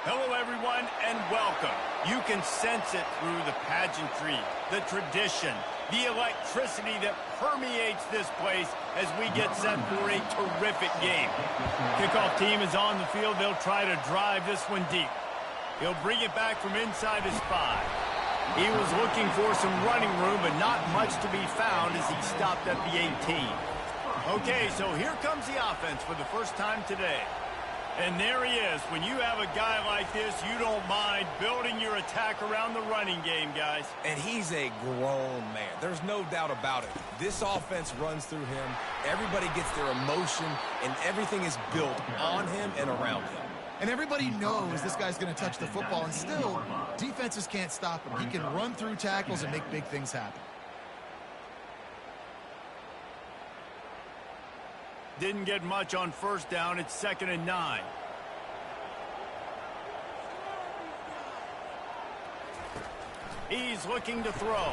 Hello, everyone, and welcome. You can sense it through the pageantry, the tradition, the electricity that permeates this place as we get set for a terrific game. Kickoff team is on the field. They'll try to drive this one deep. He'll bring it back from inside his 5. He was looking for some running room, but not much to be found as he stopped at the 18. Okay, so here comes the offense for the first time today. And there he is. When you have a guy like this, you don't mind building your attack around the running game, guys. And he's a grown man. There's no doubt about it. This offense runs through him. Everybody gets their emotion, and everything is built on him and around him. And everybody knows this guy's going to touch the football, and still, defenses can't stop him. He can run through tackles and make big things happen. Didn't get much on first down. It's 2nd and 9. He's looking to throw.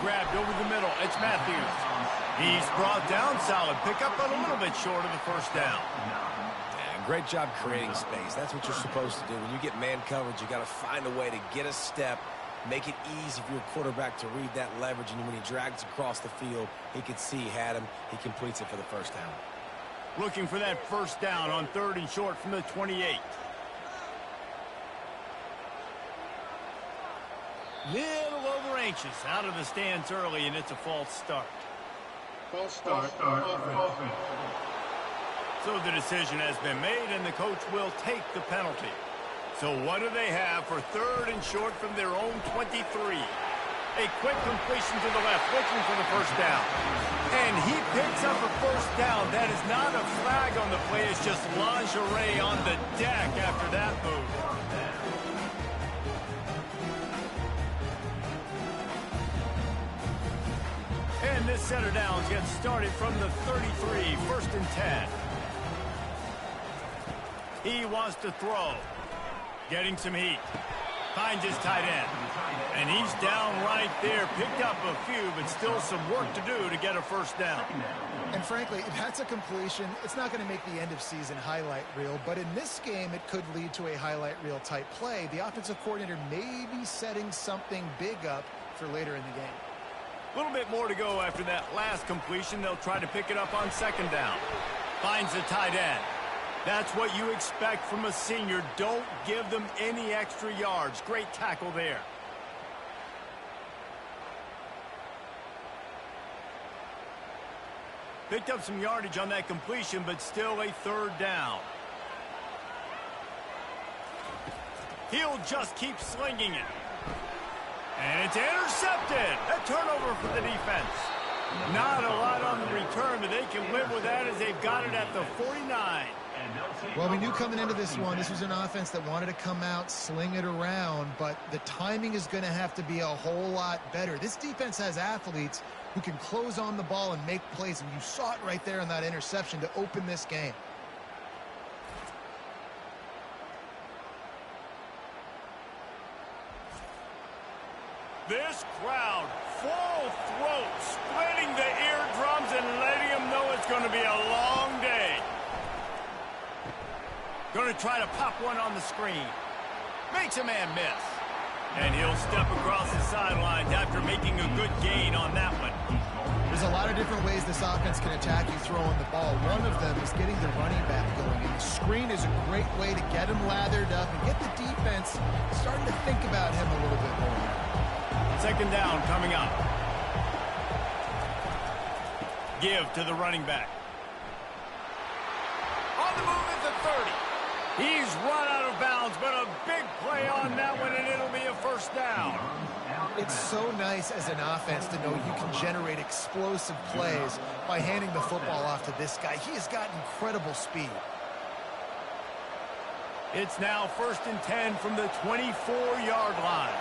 Grabbed over the middle. It's Matthews. He's brought down. Solid pickup, but a little bit short of the first down. Yeah, great job creating space. That's what you're supposed to do. When you get man coverage, you got to find a way to get a step, make it easy for your quarterback to read that leverage, and when he drags across the field, he could see he had him. He completes it for the first down. Looking for that first down on 3rd and short from the 28. Little over anxious out of the stands early, and it's a false start. False start. Offense. So the decision has been made, and the coach will take the penalty. So what do they have for 3rd and short from their own 23? A quick completion to the left, looking for the first down. And he picks up a first down. That is not a flag on the play. It's just lingerie on the deck after that move. And this center downs gets started from the 33, 1st and 10. He wants to throw. Getting some heat. Finds his tight end. And he's down right there. Picked up a few, but still some work to do to get a first down. And frankly, if that's a completion, it's not going to make the end of season highlight reel. But in this game, it could lead to a highlight reel type play. The offensive coordinator may be setting something big up for later in the game. A little bit more to go after that last completion. They'll try to pick it up on 2nd down. Finds the tight end. That's what you expect from a senior. Don't give them any extra yards. Great tackle there. Picked up some yardage on that completion, but still a 3rd down. He'll just keep slinging it. And it's intercepted. A turnover for the defense. Not a lot on the return, but they can live with that as they've got it at the 49. Well, we knew coming into this one, this was an offense that wanted to come out, sling it around, but the timing is going to have to be a whole lot better. This defense has athletes who can close on the ball and make plays, and you saw it right there in that interception to open this game. This crowd, full throat, splitting the eardrums and letting them know it's going to be a long day. Going to try to pop one on the screen. Makes a man miss. And he'll step across the sidelines after making a good gain on that one. There's a lot of different ways this offense can attack you throwing the ball. One of them is getting the running back going. And the screen is a great way to get him lathered up and get the defense starting to think about him a little bit more. 2nd down coming up. Give to the running back. On the move at the 30. He's run out of bounds, but a big play on that one, and it'll be a first down. It's so nice as an offense to know you can generate explosive plays by handing the football off to this guy. He has got incredible speed. It's now 1st and 10 from the 24-yard line.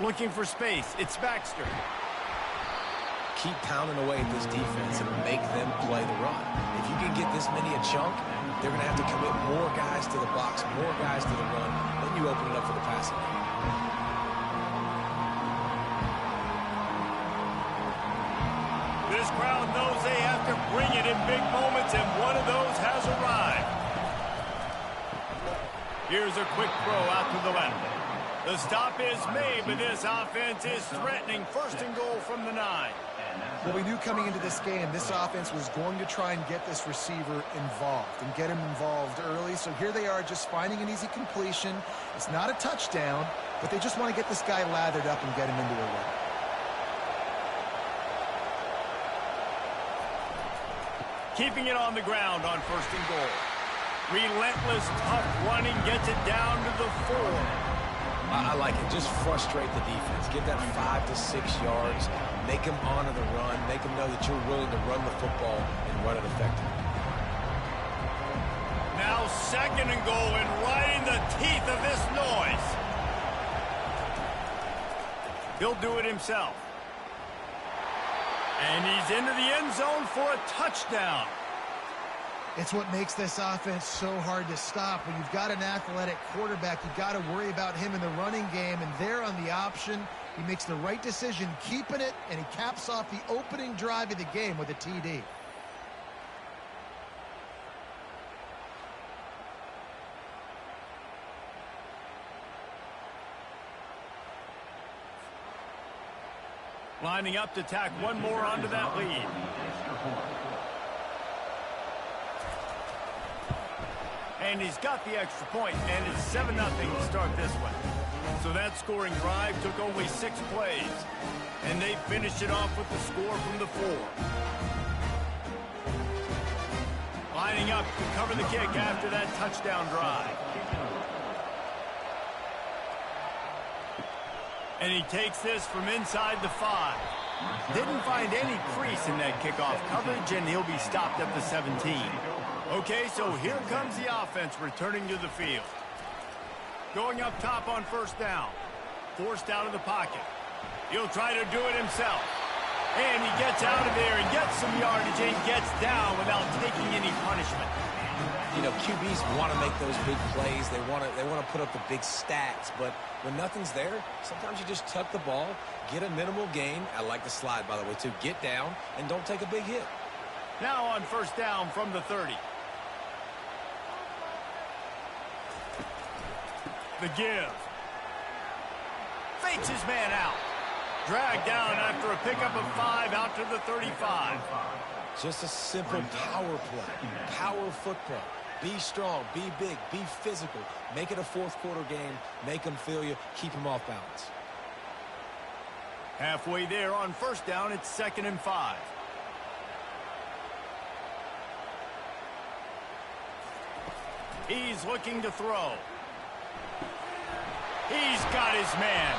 Looking for space. It's Baxter. Keep pounding away at this defense and make them play the run. If you can get this many a chunk, they're going to have to commit more guys to the box, more guys to the run. Then you open it up for the passing game. This crowd knows they have to bring it in big moments, and one of those has arrived. Here's a quick throw out to the left. The stop is made, but this offense is threatening. First and goal from the 9. Well, we knew coming into this game, this offense was going to try and get this receiver involved and get him involved early. So here they are just finding an easy completion. It's not a touchdown, but they just want to get this guy lathered up and get him into a run. Keeping it on the ground on first and goal. Relentless, tough running gets it down to the 4. I like it. Just frustrate the defense. Get that 5 to 6 yards. Make them honor the run. Make them know that you're willing to run the football and run it effectively. Now second and goal, and right in the teeth of this noise. He'll do it himself. And he's into the end zone for a touchdown. It's what makes this offense so hard to stop. When you've got an athletic quarterback, you've got to worry about him in the running game, and there on the option, he makes the right decision, keeping it, and he caps off the opening drive of the game with a TD. Lining up to tack one more onto that lead. And he's got the extra point, and it's 7-0 to start this one. So that scoring drive took only 6 plays. And they finished it off with the score from the 4. Lining up to cover the kick after that touchdown drive. And he takes this from inside the 5. Didn't find any crease in that kickoff coverage, and he'll be stopped at the 17. Okay, so here comes the offense returning to the field. Going up top on first down. Forced out of the pocket. He'll try to do it himself. And he gets out of there and gets some yardage and gets down without taking any punishment. You know, QBs want to make those big plays. They want to put up the big stats. But when nothing's there, sometimes you just tuck the ball, get a minimal gain. I like the slide, by the way, too. Get down and don't take a big hit. Now on first down from the 30. The give. Fakes his man out. Dragged down after a pickup of 5 out to the 35. Just a simple power play. Power football. Be strong. Be big. Be physical. Make it a fourth quarter game. Make them feel you. Keep them off balance. Halfway there on first down, it's 2nd and 5. He's looking to throw. He's got his man.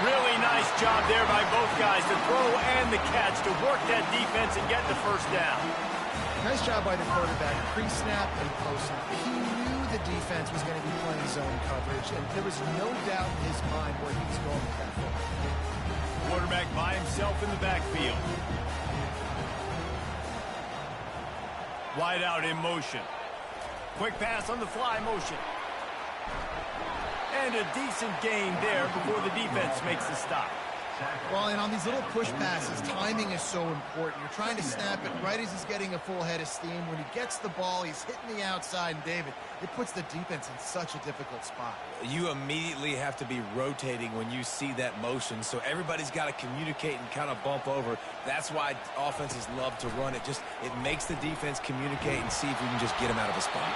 Really nice job there by both guys to throw and the catch to work that defense and get the first down. Nice job by the quarterback, pre-snap and post-snap. He knew the defense was going to be playing zone coverage, and there was no doubt in his mind where he was going with that football. Quarterback by himself in the backfield. Wide out in motion. Quick pass on the fly motion. And a decent gain there before the defense makes the stop. Well, and on these little push passes, timing is so important. You're trying to snap it right as he's getting a full head of steam. When he gets the ball, he's hitting the outside, and David, it puts the defense in such a difficult spot. You immediately have to be rotating when you see that motion, so everybody's got to communicate and kind of bump over. That's why offenses love to run it. It makes the defense communicate and see if we can just get him out of a spot.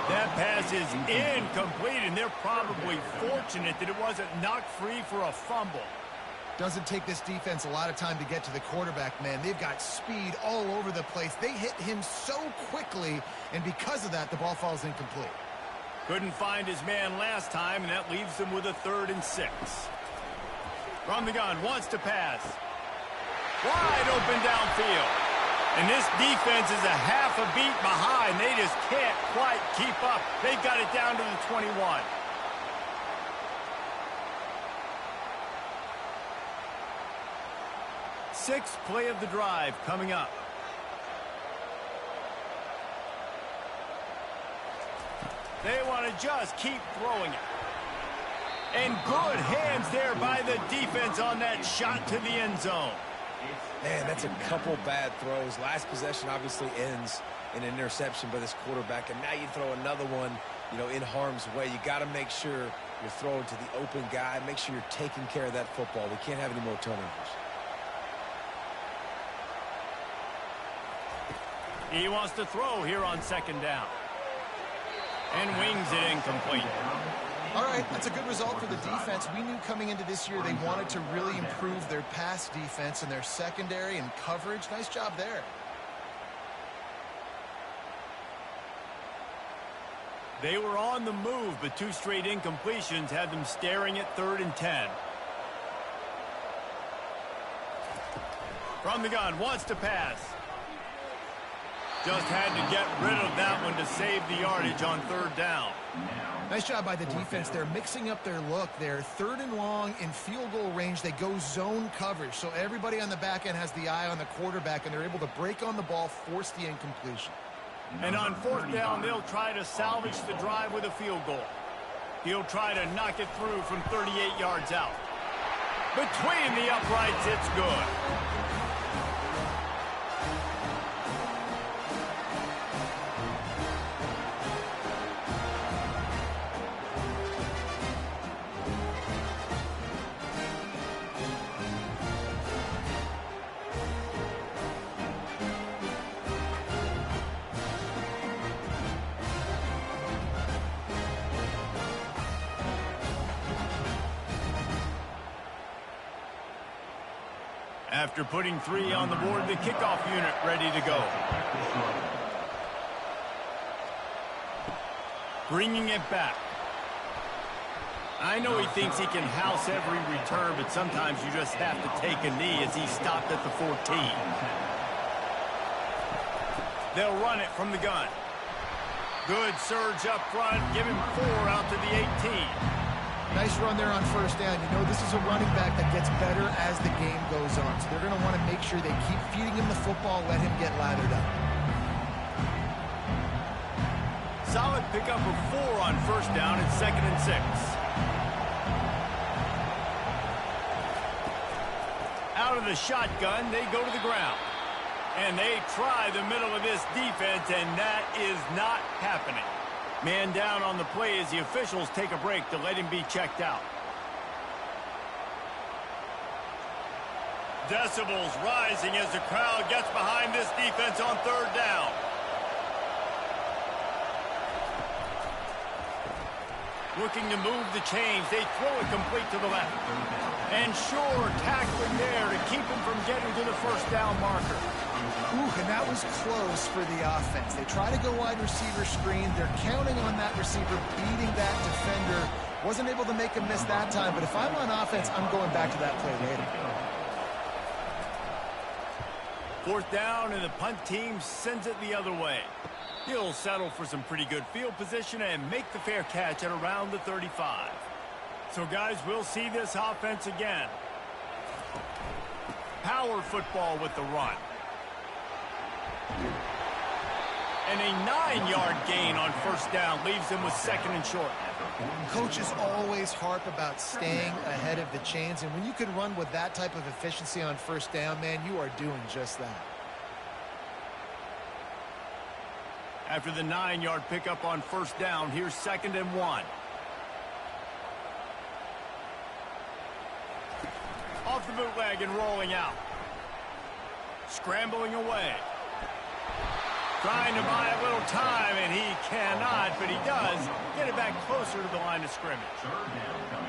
That pass is incomplete, and they're probably fortunate that it wasn't knocked free for a fumble. Doesn't take this defense a lot of time to get to the quarterback, man. They've got speed all over the place. They hit him so quickly, and because of that, the ball falls incomplete. Couldn't find his man last time, and that leaves them with a 3rd and 6. From the gun, wants to pass. Wide open downfield. And this defense is a half a beat behind. They just can't quite keep up. They've got it down to the 21. Sixth play of the drive coming up. They want to just keep throwing it. And good hands there by the defense on that shot to the end zone. Man, that's a couple bad throws. Last possession obviously ends in an interception by this quarterback, and now you throw another one, in harm's way. You got to make sure you're throwing to the open guy. Make sure you're taking care of that football. We can't have any more turnovers. He wants to throw here on second down. And wings it incomplete. All right, that's a good result for the defense. We knew coming into this year they wanted to really improve their pass defense and their secondary and coverage. Nice job there. They were on the move, but 2 straight incompletions had them staring at 3rd and 10. From the gun, wants to pass. Just had to get rid of that one to save the yardage on 3rd down. Nice job by the defense. They're mixing up their look. They're 3rd and long in field goal range. They go zone coverage, so everybody on the back end has the eye on the quarterback, and they're able to break on the ball, force the incompletion. And on 4th down, they'll try to salvage the drive with a field goal. He'll try to knock it through from 38 yards out. Between the uprights, it's good. After putting 3 on the board, the kickoff unit ready to go. Bringing it back. I know he thinks he can house every return, but sometimes you just have to take a knee as he stopped at the 14. They'll run it from the gun. Good surge up front. Give him 4 out to the 18. Nice run there on 1st down. This is a running back that gets better as the game goes on. So they're going to want to make sure they keep feeding him the football, let him get lathered up. Solid pickup of 4 on 1st down and 2nd and 6. Out of the shotgun, they go to the ground. And they try the middle of this defense, and that is not happening. Man down on the play as the officials take a break to let him be checked out. Decibels rising as the crowd gets behind this defense on 3rd down. Looking to move the chains. They throw it complete to the left. And sure, tackling there to keep him from getting to the 1st down marker. Ooh, and that was close for the offense. They try to go wide receiver screen. They're counting on that receiver beating that defender. Wasn't able to make him miss that time, but if I'm on offense, I'm going back to that play later. 4th down, and the punt team sends it the other way. He'll settle for some pretty good field position and make the fair catch at around the 35. So, guys, we'll see this offense again. Power football with the run. And a 9-yard gain on 1st down leaves them with 2nd and short. Coaches always harp about staying ahead of the chains, and when you can run with that type of efficiency on 1st down, man, you are doing just that. After the 9-yard pickup on 1st down, here's 2nd and 1. Off the bootleg and rolling out. Scrambling away. Trying to buy a little time, and he cannot, but he does get it back closer to the line of scrimmage.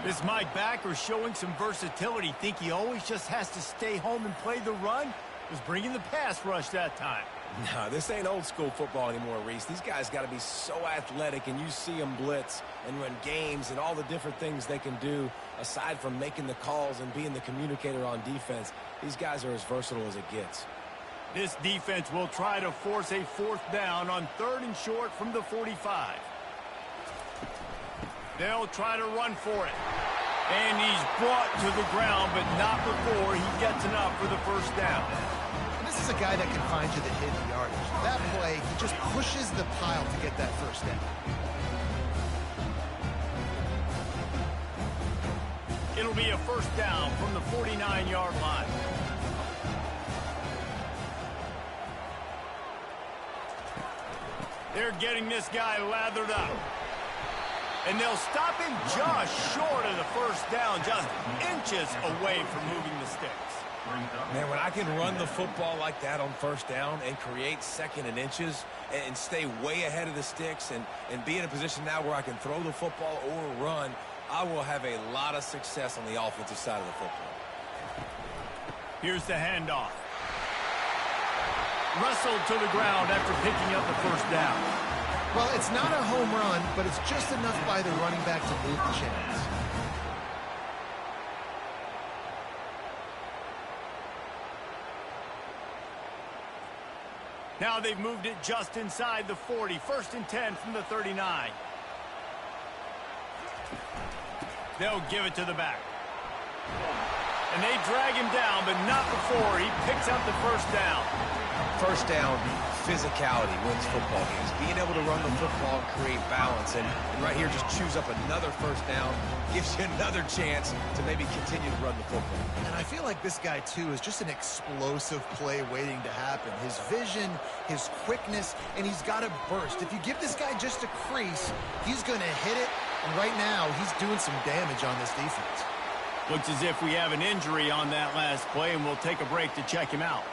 This Mike backer showing some versatility. Think he always just has to stay home and play the run? Was bringing the pass rush that time. No, this ain't old school football anymore, Reese. These guys got to be so athletic, and you see them blitz and run games and all the different things they can do aside from making the calls and being the communicator on defense. These guys are as versatile as it gets. This defense will try to force a 4th down on 3rd and short from the 45. They'll try to run for it. And he's brought to the ground, but not before he gets enough for the 1st down. This is a guy that can find you the hidden yardage. That play, he just pushes the pile to get that 1st down. It'll be a 1st down from the 49-yard line. They're getting this guy lathered up. And they'll stop him just short of the first down, just inches away from moving the sticks. Man, when I can run the football like that on first down and create second and inches and stay way ahead of the sticks and be in a position now where I can throw the football or run, I will have a lot of success on the offensive side of the football. Here's the handoff. Wrestled to the ground after picking up the first down. Well, it's not a home run, but it's just enough by the running back to move the chains. Now they've moved it just inside the 40. 1st and 10 from the 39. They'll give it to the back. And they drag him down, but not before he picks up the first down. First down, physicality wins football games. Being able to run the football and create balance. And right here, just choose up another first down. Gives you another chance to maybe continue to run the football. And I feel like this guy, too, is just an explosive play waiting to happen. His vision, his quickness, and he's got a burst. If you give this guy just a crease, he's going to hit it. And right now, he's doing some damage on this defense. Looks as if we have an injury on that last play, and we'll take a break to check him out.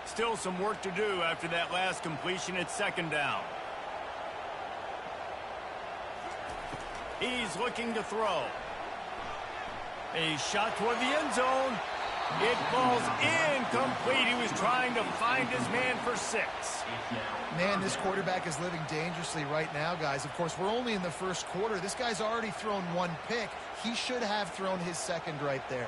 Still some work to do after that last completion at 2nd down. He's looking to throw. A shot toward the end zone. It falls incomplete. He was trying to find his man for 6. Man, this quarterback is living dangerously right now, guys. Of course, we're only in the first quarter. This guy's already thrown 1 pick. He should have thrown his second right there.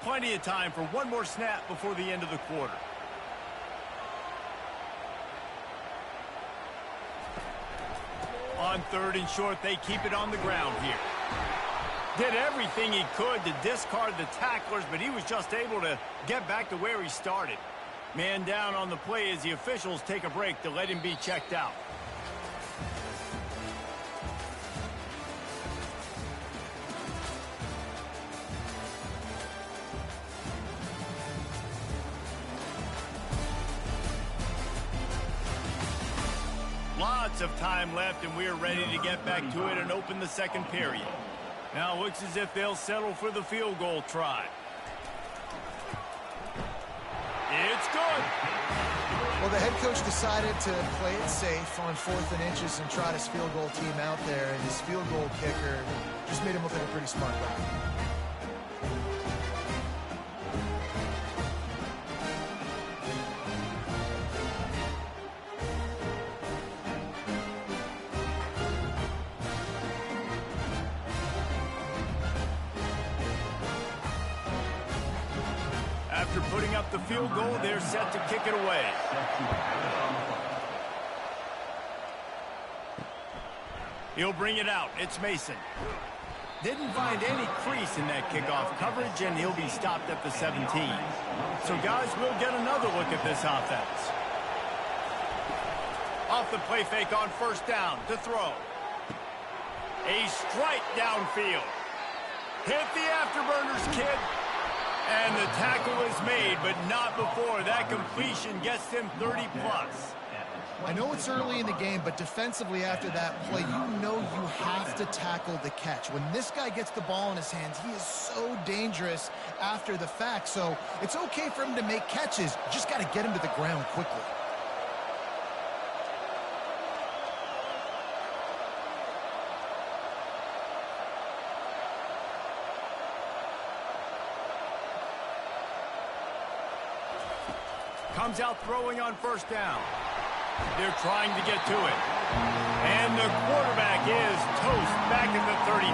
Plenty of time for one more snap before the end of the quarter. On 3rd and short, they keep it on the ground here. Did everything he could to discard the tacklers, but he was just able to get back to where he started. Man down on the play as the officials take a break to let him be checked out. Lots of time left, and we're ready to get back to it and open the second period. Now it looks as if they'll settle for the field goal try. It's good. Well, the head coach decided to play it safe on 4th and inches and trot his field goal team out there, and his field goal kicker just made him look like a pretty smart guy. After putting up the field goal, they're set to kick it away. He'll bring it out. It's Mason. Didn't find any crease in that kickoff coverage, and he'll be stopped at the 17. So, guys, we'll get another look at this offense. Off the play fake on 1st down to throw. A strike downfield. Hit the afterburners, kid. And the tackle is made, but not before that completion gets him 30-plus. I know it's early in the game, but defensively after that play, you know you have to tackle the catch. When this guy gets the ball in his hands, he is so dangerous after the fact. So it's okay for him to make catches. You just got to get him to the ground quickly. Comes out throwing on 1st down. They're trying to get to it. And the quarterback is toast back at the 35.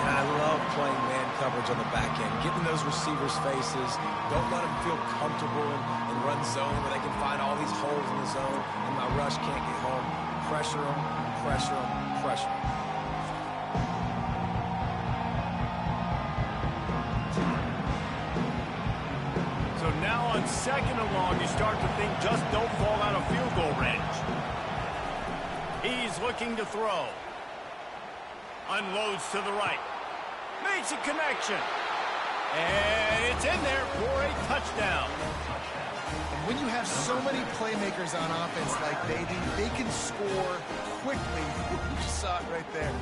And I love playing man coverage on the back end, getting those receivers' faces. Don't let them feel comfortable in run zone where they can find all these holes in the zone and my rush can't get home. Pressure them, pressure them, pressure them. So now on 2nd and long, you start to think just don't fall out of field goal range. He's looking to throw. Unloads to the right. Makes a connection. And it's in there for a touchdown. And when you have so many playmakers on offense like they do, they can score quickly. You just saw it right there.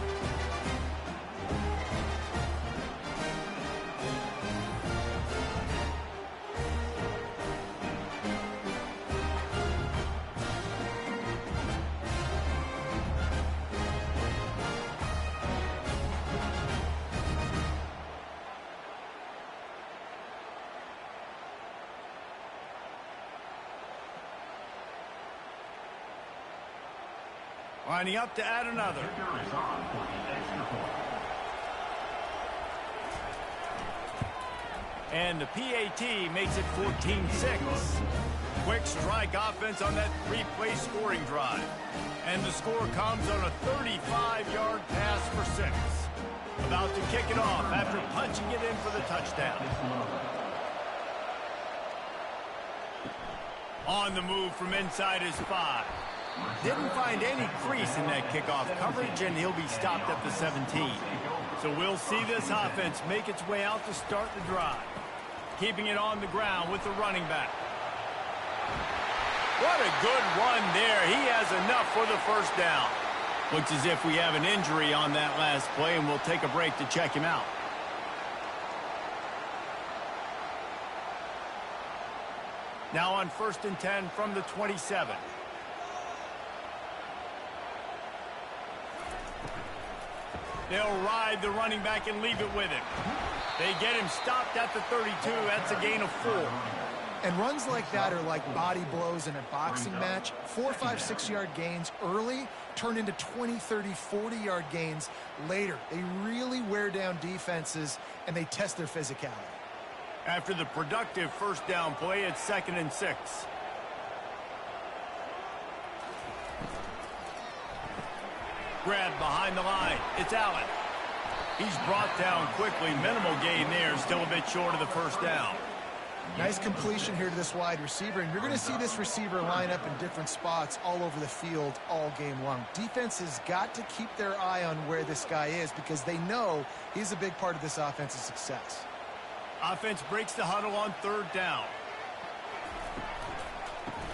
Lining up to add another. And the PAT makes it 14-6. Quick strike offense on that three-play scoring drive. And the score comes on a 35-yard pass for 6. About to kick it off after punching it in for the touchdown. On the move from inside his 5. Didn't find any crease in that kickoff coverage, and he'll be stopped at the 17. So we'll see this offense make its way out to start the drive. Keeping it on the ground with the running back. What a good run there. He has enough for the first down. Looks as if we have an injury on that last play, and we'll take a break to check him out. Now on 1st and 10 from the 27. They'll ride the running back and leave it with him. They get him stopped at the 32. That's a gain of 4. And runs like that are like body blows in a boxing match. 4, 5, 6-yard gains early turn into 20, 30, 40-yard gains later. They really wear down defenses, and they test their physicality. After the productive first down play, it's 2nd and 6. Grabbed behind the line. It's Allen. He's brought down quickly. Minimal gain there. Still a bit short of the first down. Nice completion here to this wide receiver. And you're going to see this receiver line up in different spots all over the field all game long. Defense has got to keep their eye on where this guy is because they know he's a big part of this offense's success. Offense breaks the huddle on 3rd down.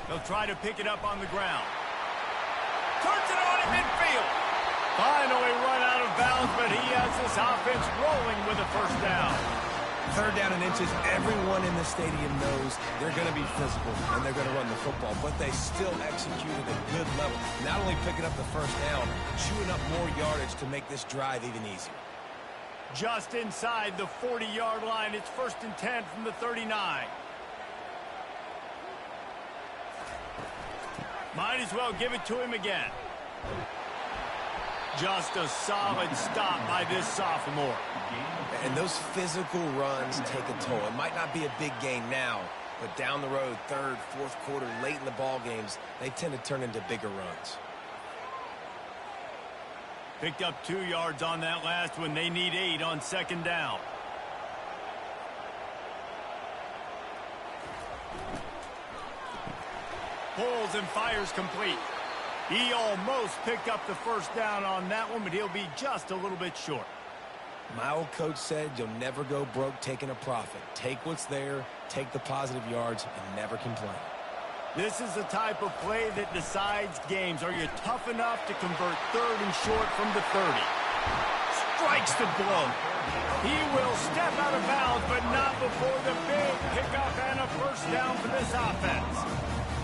They'll try to pick it up on the ground. Turns it on in midfield. Finally run out of bounds, but he has this offense rolling with a first down. 3rd down and inches. Everyone in the stadium knows they're going to be physical and they're going to run the football, but they still executed a good level. Not only picking up the first down, chewing up more yardage to make this drive even easier. Just inside the 40-yard line. It's 1st and 10 from the 39. Might as well give it to him again. Just a solid stop by this sophomore. And those physical runs take a toll. It might not be a big gain now, but down the road, 3rd, 4th quarter, late in the ball games, they tend to turn into bigger runs. Picked up 2 yards on that last one. They need 8 on 2nd down. Pulls and fires complete. He almost picked up the first down on that one, but he'll be just a little bit short. My old coach said you'll never go broke taking a profit. Take what's there, take the positive yards, and never complain. This is the type of play that decides games. Are you tough enough to convert 3rd and short from the 30? Strikes the blow. He will step out of bounds, but not before the big pickup and a first down for this offense.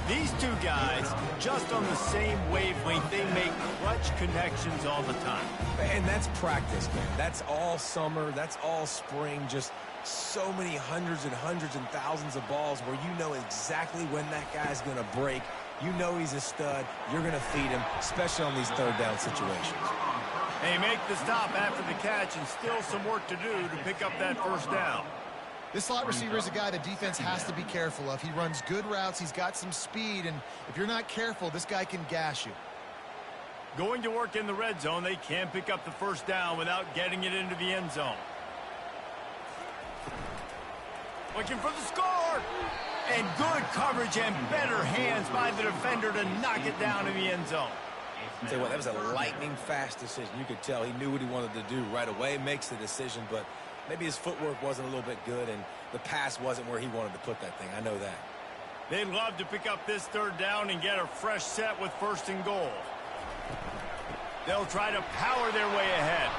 These two guys, just on the same wavelength, they make clutch connections all the time. And that's practice, man. That's all summer. That's all spring. Just so many hundreds and thousands of balls where you know exactly when that guy's going to break. You know he's a stud. You're going to feed him, especially on these 3rd down situations. They make the stop after the catch and still some work to do to pick up that first down. This slot receiver is a guy the defense has to be careful of. He runs good routes. He's got some speed, and if you're not careful, this guy can gash you. Going to work in the red zone, they can't pick up the first down without getting it into the end zone. Looking for the score! And good coverage and better hands by the defender to knock it down in the end zone. Tell you what, that was a lightning fast decision. You could tell he knew what he wanted to do right away, makes the decision, but Maybe his footwork wasn't a little bit good, and the pass wasn't where he wanted to put that thing. I know that. They'd love to pick up this third down and get a fresh set with 1st and goal. They'll try to power their way ahead.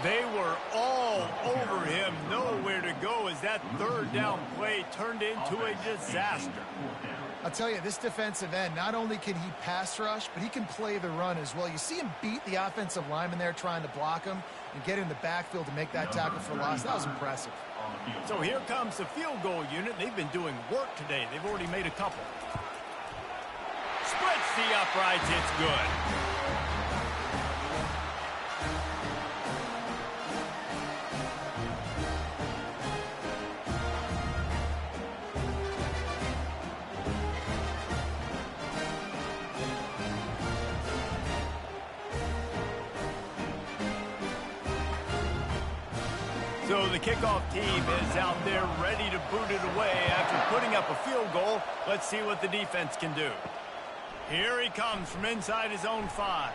They were all over him, nowhere to go as that third down play turned into a disaster. I'll tell you, this defensive end, not only can he pass rush, but he can play the run as well. You see him beat the offensive lineman there trying to block him and get in the backfield to make that tackle for loss. That was impressive. So here comes the field goal unit. They've been doing work today. They've already made a couple. Splits the uprights. It's good. So the kickoff team is out there ready to boot it away after putting up a field goal. Let's see what the defense can do. Here he comes from inside his own 5.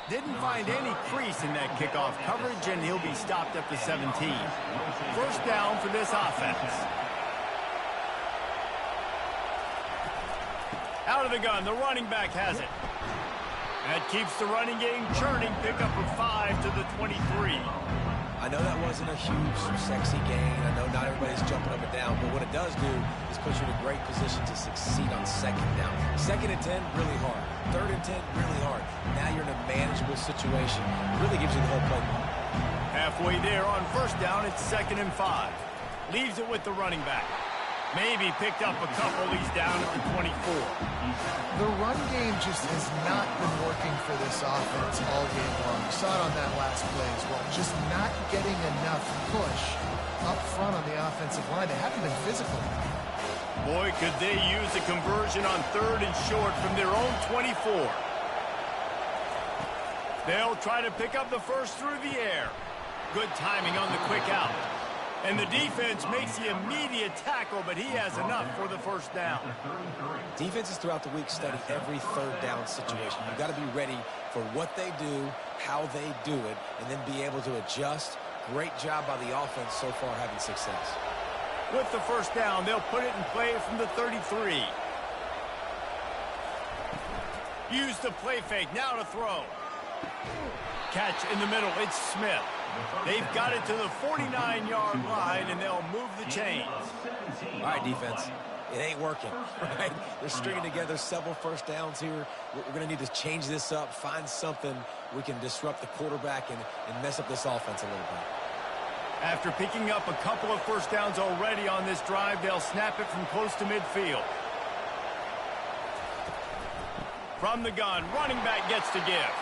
Didn't find any crease in that kickoff coverage, and he'll be stopped at the 17. 1st down for this offense. Out of the gun, the running back has it. That keeps the running game churning. Pickup of 5 to the 23. I know that wasn't a huge, sexy gain. I know not everybody's jumping up and down, but what it does do is put you in a great position to succeed on 2nd down. 2nd and 10, really hard. 3rd and 10, really hard. Now you're in a manageable situation. Really gives you the whole playbook. Halfway there on 1st down, it's 2nd and 5. Leaves it with the running back. Maybe picked up a couple. He's down at the 24. The run game just has not been working for this offense all game long. You saw it on that last play as well. Just not getting enough push up front on the offensive line. They haven't been physical. Boy, could they use a conversion on 3rd and short from their own 24. They'll try to pick up the first through the air. Good timing on the quick out. And the defense makes the immediate tackle, but he has enough for the 1st down. Defenses throughout the week study every 3rd down situation. You've got to be ready for what they do, how they do it, and then be able to adjust. Great job by the offense so far having success. With the 1st down, they'll put it in play from the 33. Use the play fake, now to throw. Catch in the middle, it's Smith. They've got it to the 49-yard line, and they'll move the chains. All right, defense. It ain't working, right? They're stringing together several 1st downs here. We're going to need to change this up, find something we can disrupt the quarterback and mess up this offense a little bit. After picking up a couple of 1st downs already on this drive, they'll snap it from close to midfield. From the gun, running back gets to give.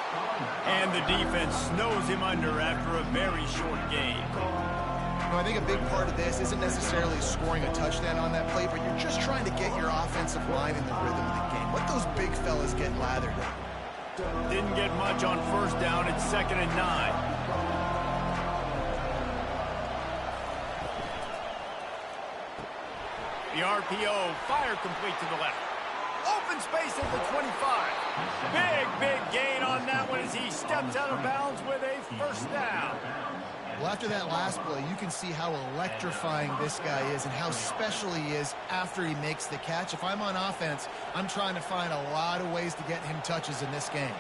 And the defense snows him under after a very short game. You know, I think a big part of this isn't necessarily scoring a touchdown on that play, but you're just trying to get your offensive line in the rhythm of the game. Let those big fellas get lathered up. Didn't get much on 1st down. It's 2nd and 9. The RPO, fire complete to the left. Open space at the 25. Big gain on that one as he steps out of bounds with a 1st down. Well, after that last play, you can see how electrifying this guy is and how special he is after he makes the catch. If I'm on offense, I'm trying to find a lot of ways to get him touches in this game.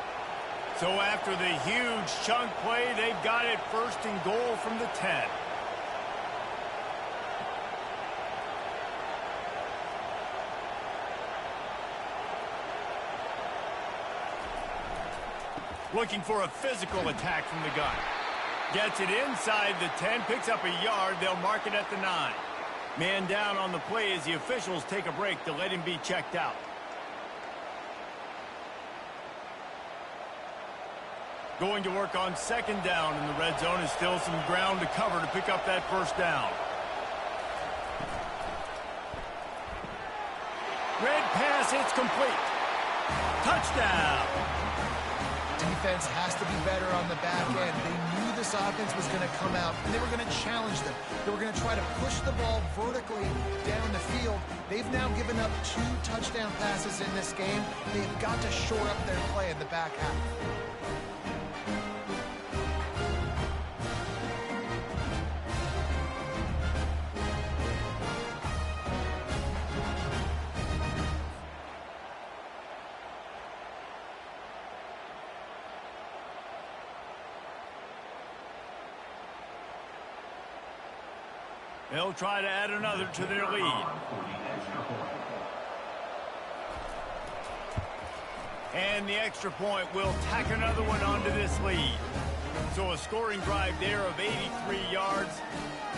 So after the huge chunk play, they've got it 1st and goal from the 10. Looking for a physical attack from the gun. Gets it inside the 10, picks up a yard. They'll mark it at the 9. Man down on the play as the officials take a break to let him be checked out. Going to work on 2nd down in the red zone. Is still some ground to cover to pick up that 1st down. Red pass, it's complete. Touchdown. Defense has to be better on the back end. They knew this offense was going to come out, and they were going to challenge them. They were going to try to push the ball vertically down the field. They've now given up 2 touchdown passes in this game. They've got to shore up their play in the back half. They'll try to add another to their lead. And the extra point will tack another one onto this lead. So a scoring drive there of 83 yards,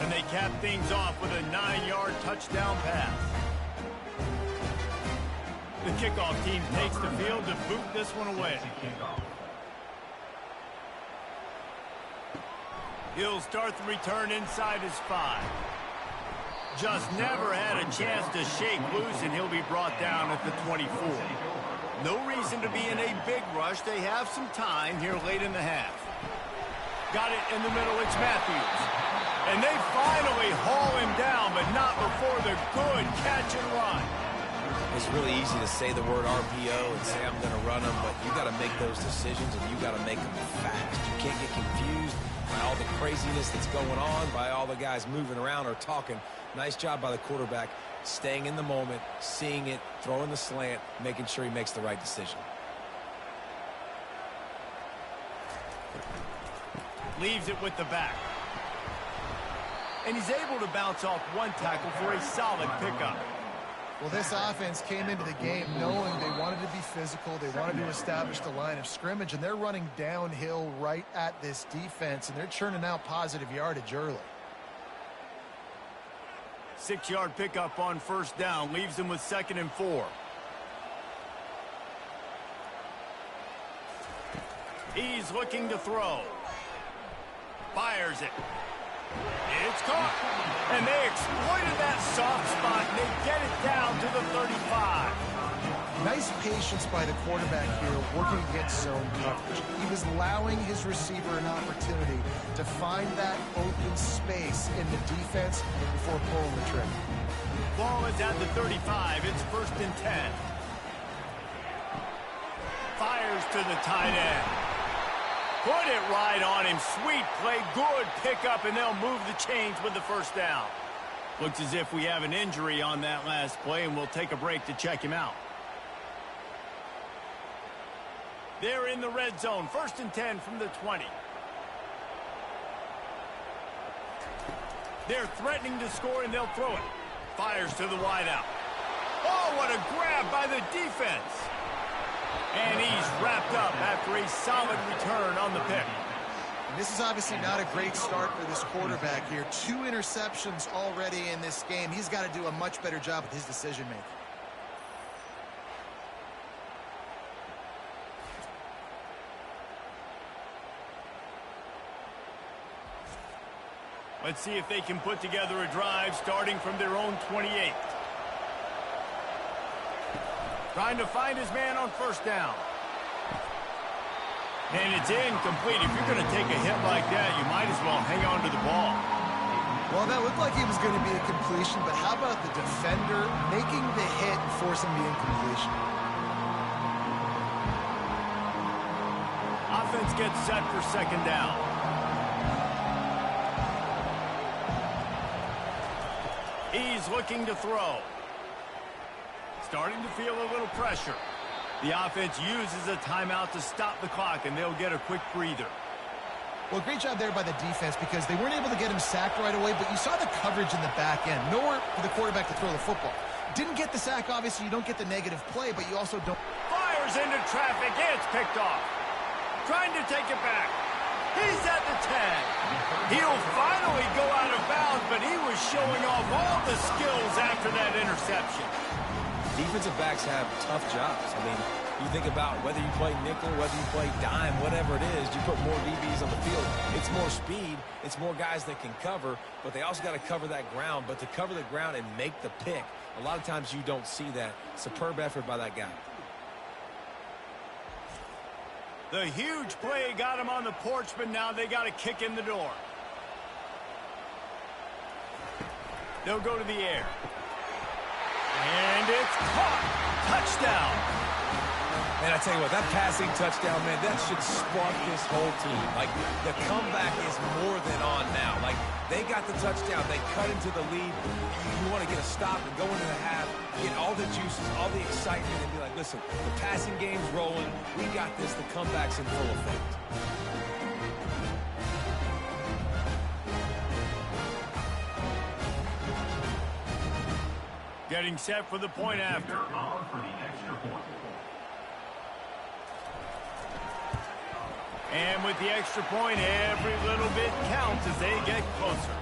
and they cap things off with a 9-yard touchdown pass. The kickoff team takes the field to boot this one away. He'll start the return inside his 5. Just never had a chance to shake loose, and he'll be brought down at the 24. No reason to be in a big rush. They have some time here late in the half. Got it in the middle. It's Matthews. And they finally haul him down, but not before the good catch and run. It's really easy to say the word RPO and say I'm going to run them, but you got to make those decisions, and you got to make them fast. You can't get confused by all the craziness that's going on, by all the guys moving around or talking. Nice job by the quarterback, staying in the moment, seeing it, throwing the slant, making sure he makes the right decision. Leaves it with the back. And he's able to bounce off one tackle for a solid pickup. Well, this offense came into the game knowing they wanted to be physical. They wanted to establish the line of scrimmage, and they're running downhill right at this defense, and they're churning out positive yardage early. 6-yard pickup on first down. Leaves them with 2nd and 4. He's looking to throw. Fires it. It's caught. And they exploited that soft spot, and they get it down to the 35. Nice patience by the quarterback here, working against zone coverage. He was allowing his receiver an opportunity to find that open space in the defense before pulling the trigger. Ball is at the 35. It's 1st and 10. Fires to the tight end. Put it right on him. Sweet play. Good pickup, and they'll move the chains with the first down. Looks as if we have an injury on that last play, and we'll take a break to check him out. They're in the red zone. 1st and 10 from the 20. They're threatening to score, and they'll throw it. Fires to the wideout. Oh, what a grab by the defense. And he's wrapped up after a solid return on the pick. And this is obviously not a great start for this quarterback here. 2 interceptions already in this game. He's got to do a much better job with his decision-making. Let's see if they can put together a drive starting from their own 28. Trying to find his man on first down. And it's incomplete. If you're going to take a hit like that, you might as well hang on to the ball. Well, that looked like it was going to be a completion, but how about the defender making the hit and forcing the incompletion? Offense gets set for 2nd down. He's looking to throw. Starting to feel a little pressure. The offense uses a timeout to stop the clock, and they'll get a quick breather. Well, great job there by the defense because they weren't able to get him sacked right away, but you saw the coverage in the back end. Nowhere for the quarterback to throw the football. Didn't get the sack, obviously. You don't get the negative play, but you also don't. Fires into traffic. It's picked off. Trying to take it back. He's at the 10. He'll finally go out of bounds, but he was showing off all the skills after that interception. Defensive backs have tough jobs. I mean, you think about whether you play nickel, whether you play dime, whatever it is, you put more DBs on the field. It's more speed. It's more guys that can cover, but they also got to cover that ground. But to cover the ground and make the pick, a lot of times you don't see that. Superb effort by that guy. The huge play got him on the porch, but now they got to kick in the door. They'll go to the air. And it's caught. Touchdown. Man, I tell you what, that passing touchdown, man, that should spark this whole team. Like, the comeback is more than on now. Like, they got the touchdown. They cut into the lead. You want to get a stop and go into the half, get all the juices, all the excitement, and be like, listen, the passing game's rolling. We got this. The comeback's in full effect. Getting set for the point after. And with the extra point, every little bit counts as they get closer.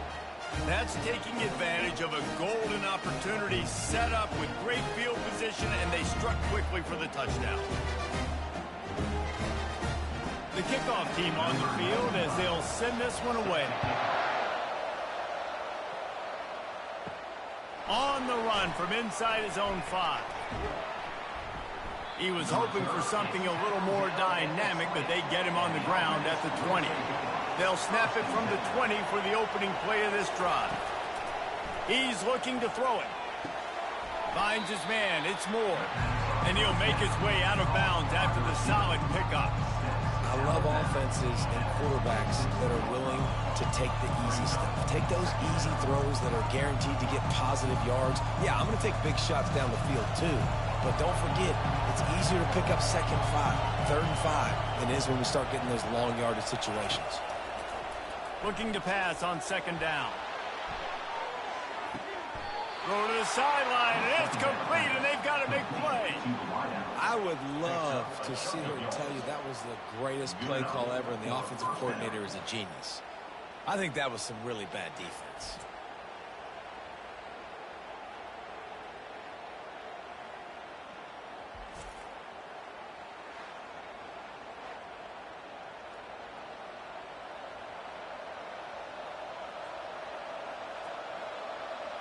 That's taking advantage of a golden opportunity set up with great field position, and they struck quickly for the touchdown. The kickoff team on the field as they'll send this one away. On the run from inside his own 5. He was hoping for something a little more dynamic, but they get him on the ground at the 20. They'll snap it from the 20 for the opening play of this drive. He's looking to throw it. Finds his man. It's Moore. And he'll make his way out of bounds after the solid pickup. I love offenses and quarterbacks that are willing to take the easy stuff. Take those easy throws that are guaranteed to get positive yards. Yeah, I'm going to take big shots down the field too. But don't forget, it's easier to pick up 2nd and 5, 3rd and 5 than it is when we start getting those long yardage situations. Looking to pass on 2nd down. Throw to the sideline, and it's complete, and they've got a big play. I would love to sit here and tell you that was the greatest play call ever, and the offensive coordinator is a genius. I think that was some really bad defense.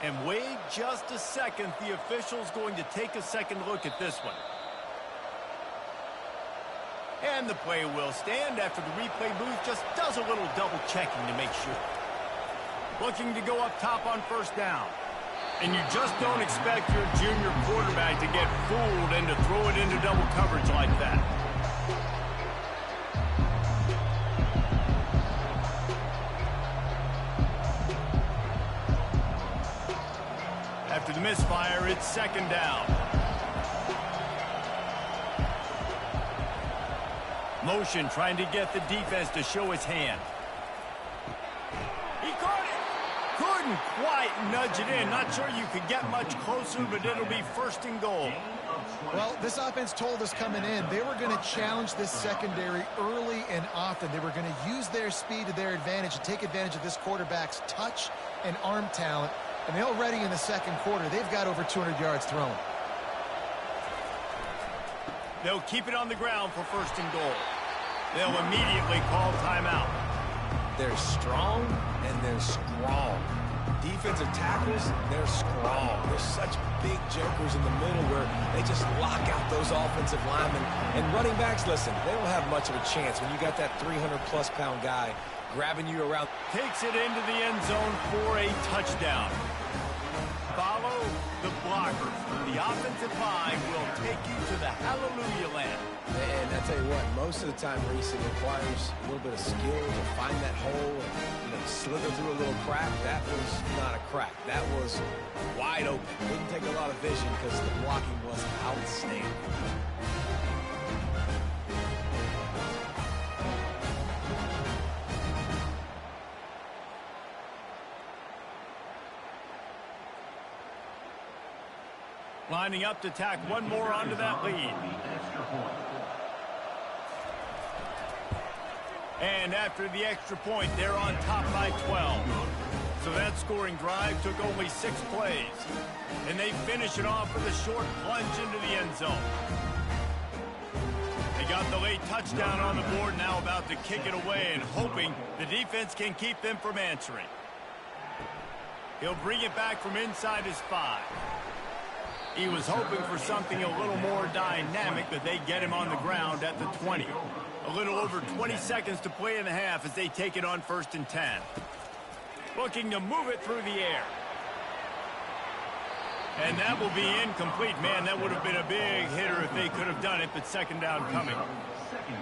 And wait just a second. The official's going to take a second look at this one. And the play will stand after the replay booth just does a little double checking to make sure. Looking to go up top on 1st down. And you just don't expect your junior quarterback to get fooled and to throw it into double coverage like that. After the misfire, it's 2nd down. Motion trying to get the defense to show his hand. He caught it. Couldn't quite nudge it in. Not sure you could get much closer, but it'll be 1st and goal. Well, this offense told us coming in they were going to challenge this secondary early and often. They were going to use their speed to their advantage and take advantage of this quarterback's touch and arm talent. And they already in the 2nd quarter, they've got over 200 yards thrown. They'll keep it on the ground for 1st and goal. They'll immediately call timeout. They're strong and they're strong. Defensive tackles, they're strong. They're such big jokers in the middle where they just lock out those offensive linemen. And running backs, listen, they don't have much of a chance when you got that 300-plus pound guy grabbing you around. Takes it into the end zone for a touchdown. Follow the blocker. The offensive line will take you to the hallelujah land. And I tell you what, most of the time, Reese, it requires a little bit of skill to find that hole and slither through a little crack. That was not a crack. That was wide open. Didn't take a lot of vision because the blocking was outstanding. Lining up to tack one more onto that lead. And after the extra point, they're on top by 12. So that scoring drive took only 6 plays. And they finish it off with a short plunge into the end zone. They got the late touchdown on the board, now about to kick it away and hoping the defense can keep them from answering. He'll bring it back from inside his 5. He was hoping for something a little more dynamic, but they get him on the ground at the 20. A little over 20 seconds to play in the half as they take it on 1st and 10. Looking to move it through the air. And that will be incomplete. Man, that would have been a big hitter if they could have done it, but 2nd down coming.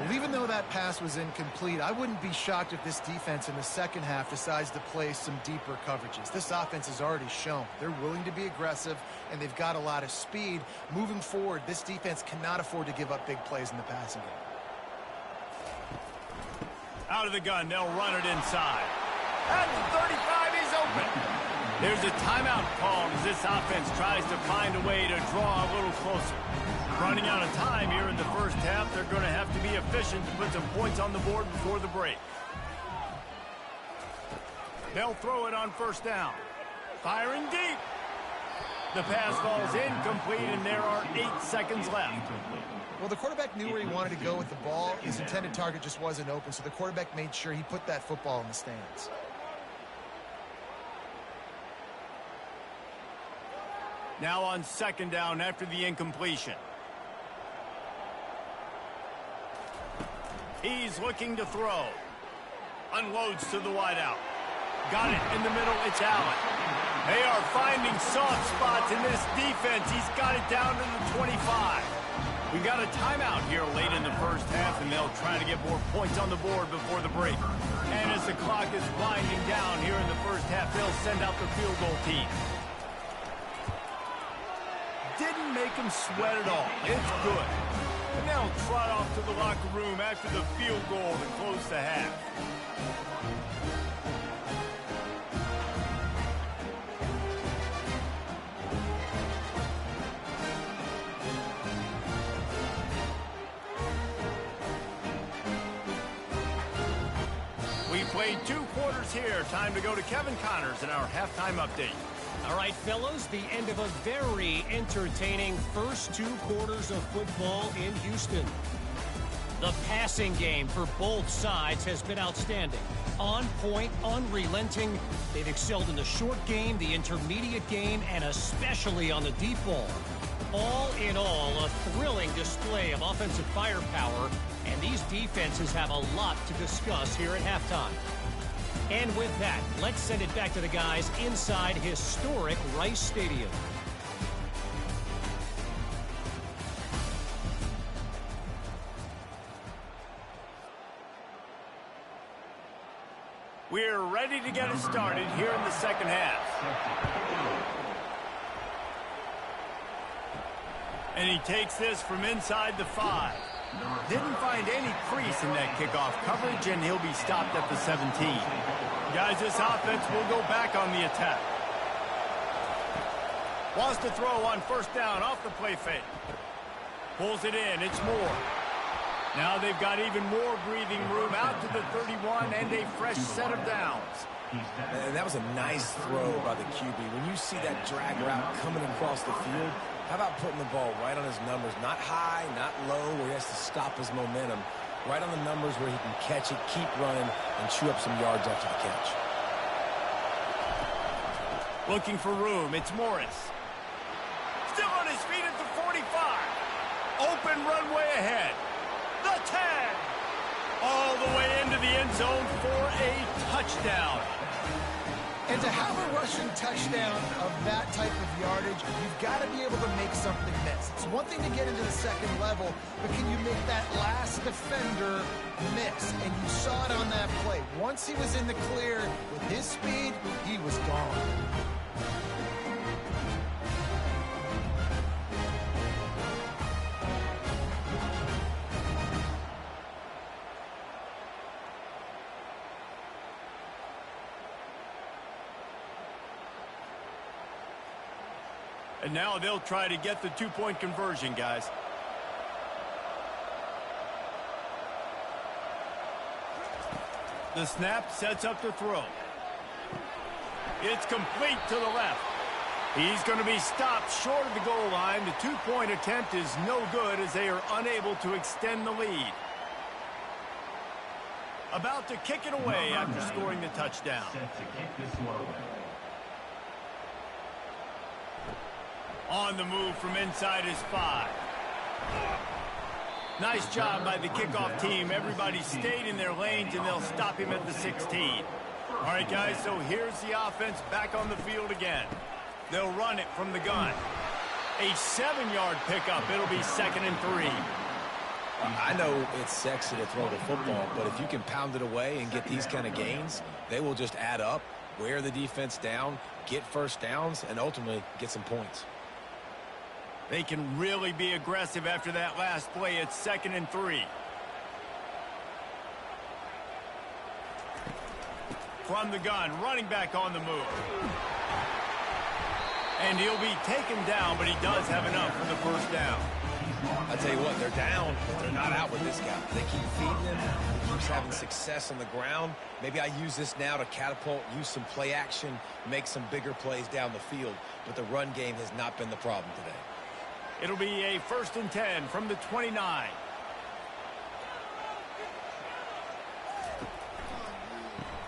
Well, even though that pass was incomplete, I wouldn't be shocked if this defense in the 2nd half decides to play some deeper coverages. This offense has already shown they're willing to be aggressive, and they've got a lot of speed. Moving forward, this defense cannot afford to give up big plays in the passing game. Out of the gun, they'll run it inside. At the 35, he's open. There's a timeout called as this offense tries to find a way to draw a little closer. Running out of time here in the first half, they're going to have to be efficient to put some points on the board before the break. They'll throw it on first down. Firing deep. The pass falls incomplete, and there are 8 seconds left. Well, the quarterback knew where he wanted to go with the ball. His intended target just wasn't open, so the quarterback made sure he put that football in the stands. Now on second down after the incompletion. He's looking to throw. Unloads to the wideout. Got it in the middle. It's Allen. They are finding soft spots in this defense. He's got it down to the 25. We've got a timeout here late in the first half, and they'll try to get more points on the board before the break. And as the clock is winding down here in the first half, they'll send out the field goal team. Didn't make him sweat at all. It's good. And they'll trot off to the locker room after the field goal to close the half. We played 2 quarters here. Time to go to Kevin Connors in our halftime update. All right, fellas, the end of a very entertaining first 2 quarters of football in Houston. The passing game for both sides has been outstanding. On point, unrelenting. They've excelled in the short game, the intermediate game, and especially on the deep ball. All in all, a thrilling display of offensive firepower, and these defenses have a lot to discuss here at halftime. And with that, let's send it back to the guys inside historic Rice Stadium. We're ready to get it started here in the second half. And he takes this from inside the 5. Didn't find any crease in that kickoff coverage, and he'll be stopped at the 17. Guys, this offense will go back on the attack. Wants to throw on first down off the play fake. Pulls it in. It's Moore. Now they've got even more breathing room out to the 31 and a fresh set of downs. And that was a nice throw by the QB. When you see that drag route coming across the field, how about putting the ball right on his numbers? Not high, not low, where he has to stop his momentum. Right on the numbers where he can catch it, keep running, and chew up some yards after the catch. Looking for room. It's Morris. Still on his feet at the 45. Open runway ahead. The 10. All the way into the end zone for a touchdown. And to have a rushing touchdown of that type of yardage, you've got to be able to make something miss. It's one thing to get into the second level, but can you make that last defender miss? And you saw it on that play. Once he was in the clear with his speed, he was gone. And now they'll try to get the 2-point conversion, guys. The snap sets up the throw. It's complete to the left. He's going to be stopped short of the goal line. The 2-point attempt is no good as they are unable to extend the lead. About to kick it away after scoring the touchdown. On the move from inside his 5. Nice job by the kickoff team. Everybody stayed in their lanes, and they'll stop him at the 16. All right, guys, so here's the offense back on the field again. They'll run it from the gun. A 7-yard pickup. It'll be 2nd and 3. I know it's sexy to throw the football, but if you can pound it away and get these kind of gains, they will just add up, wear the defense down, get first downs, and ultimately get some points. They can really be aggressive after that last play. It's 2nd and 3. From the gun, running back on the move. And he'll be taken down, but he does have enough for the first down. I tell you what, they're down, but they're not out with this guy. They keep feeding him. He keeps having success on the ground. Maybe I use this now to catapult, use some play action, make some bigger plays down the field. But the run game has not been the problem today. It'll be a 1st and 10 from the 29.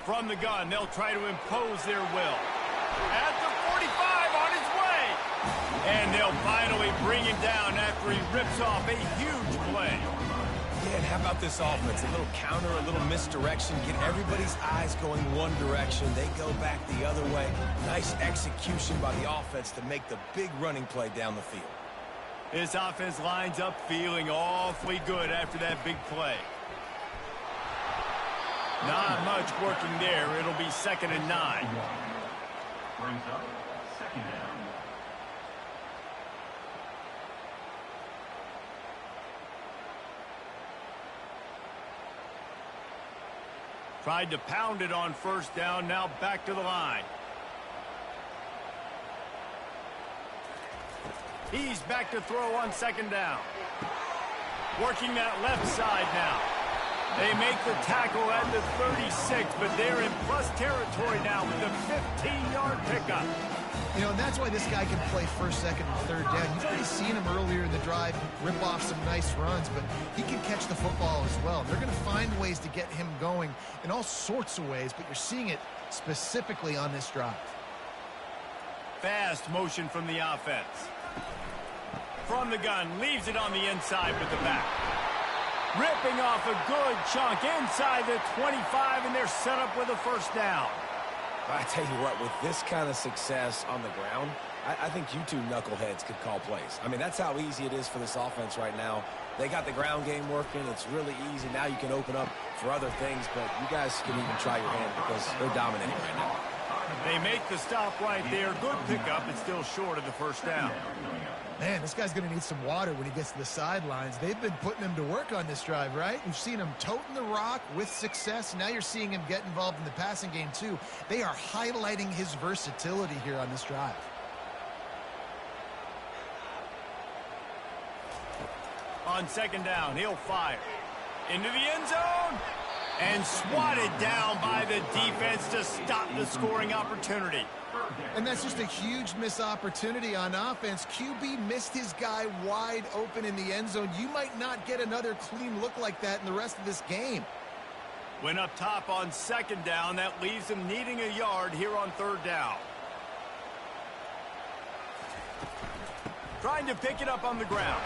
From the gun, they'll try to impose their will. At the 45, on his way. And they'll finally bring him down after he rips off a huge play. Yeah, and how about this offense? A little counter, a little misdirection. Get everybody's eyes going one direction. They go back the other way. Nice execution by the offense to make the big running play down the field. This offense lines up feeling awfully good after that big play. Not much working there. It'll be 2nd and 9. Brings up 2nd down. Tried to pound it on 1st down. Now back to the line. He's back to throw on 2nd down. Working that left side now. They make the tackle at the 36, but they're in plus territory now with a 15-yard pickup. You know, and that's why this guy can play 1st, 2nd, and 3rd down. You've already seen him earlier in the drive rip off some nice runs, but he can catch the football as well. They're going to find ways to get him going in all sorts of ways, but you're seeing it specifically on this drive. Fast motion from the offense. From the gun, leaves it on the inside with the back. Ripping off a good chunk inside the 25, and they're set up with a 1st down. I tell you what, with this kind of success on the ground, I think you two knuckleheads could call plays. I mean, that's how easy it is for this offense right now. They got the ground game working. It's really easy. Now you can open up for other things, but you guys can even try your hand because they're dominating right now. They make the stop right there. Good pickup. It's still short of the 1st down. Man, this guy's going to need some water when he gets to the sidelines. They've been putting him to work on this drive, right? You've seen him toting the rock with success. Now you're seeing him get involved in the passing game, too. They are highlighting his versatility here on this drive. On 2nd down, he'll fire. Into the end zone. And swatted down by the defense to stop the scoring opportunity. And that's just a huge missed opportunity on offense. QB missed his guy wide open in the end zone. You might not get another clean look like that in the rest of this game. Went up top on 2nd down. That leaves him needing a yard here on 3rd down. Trying to pick it up on the ground.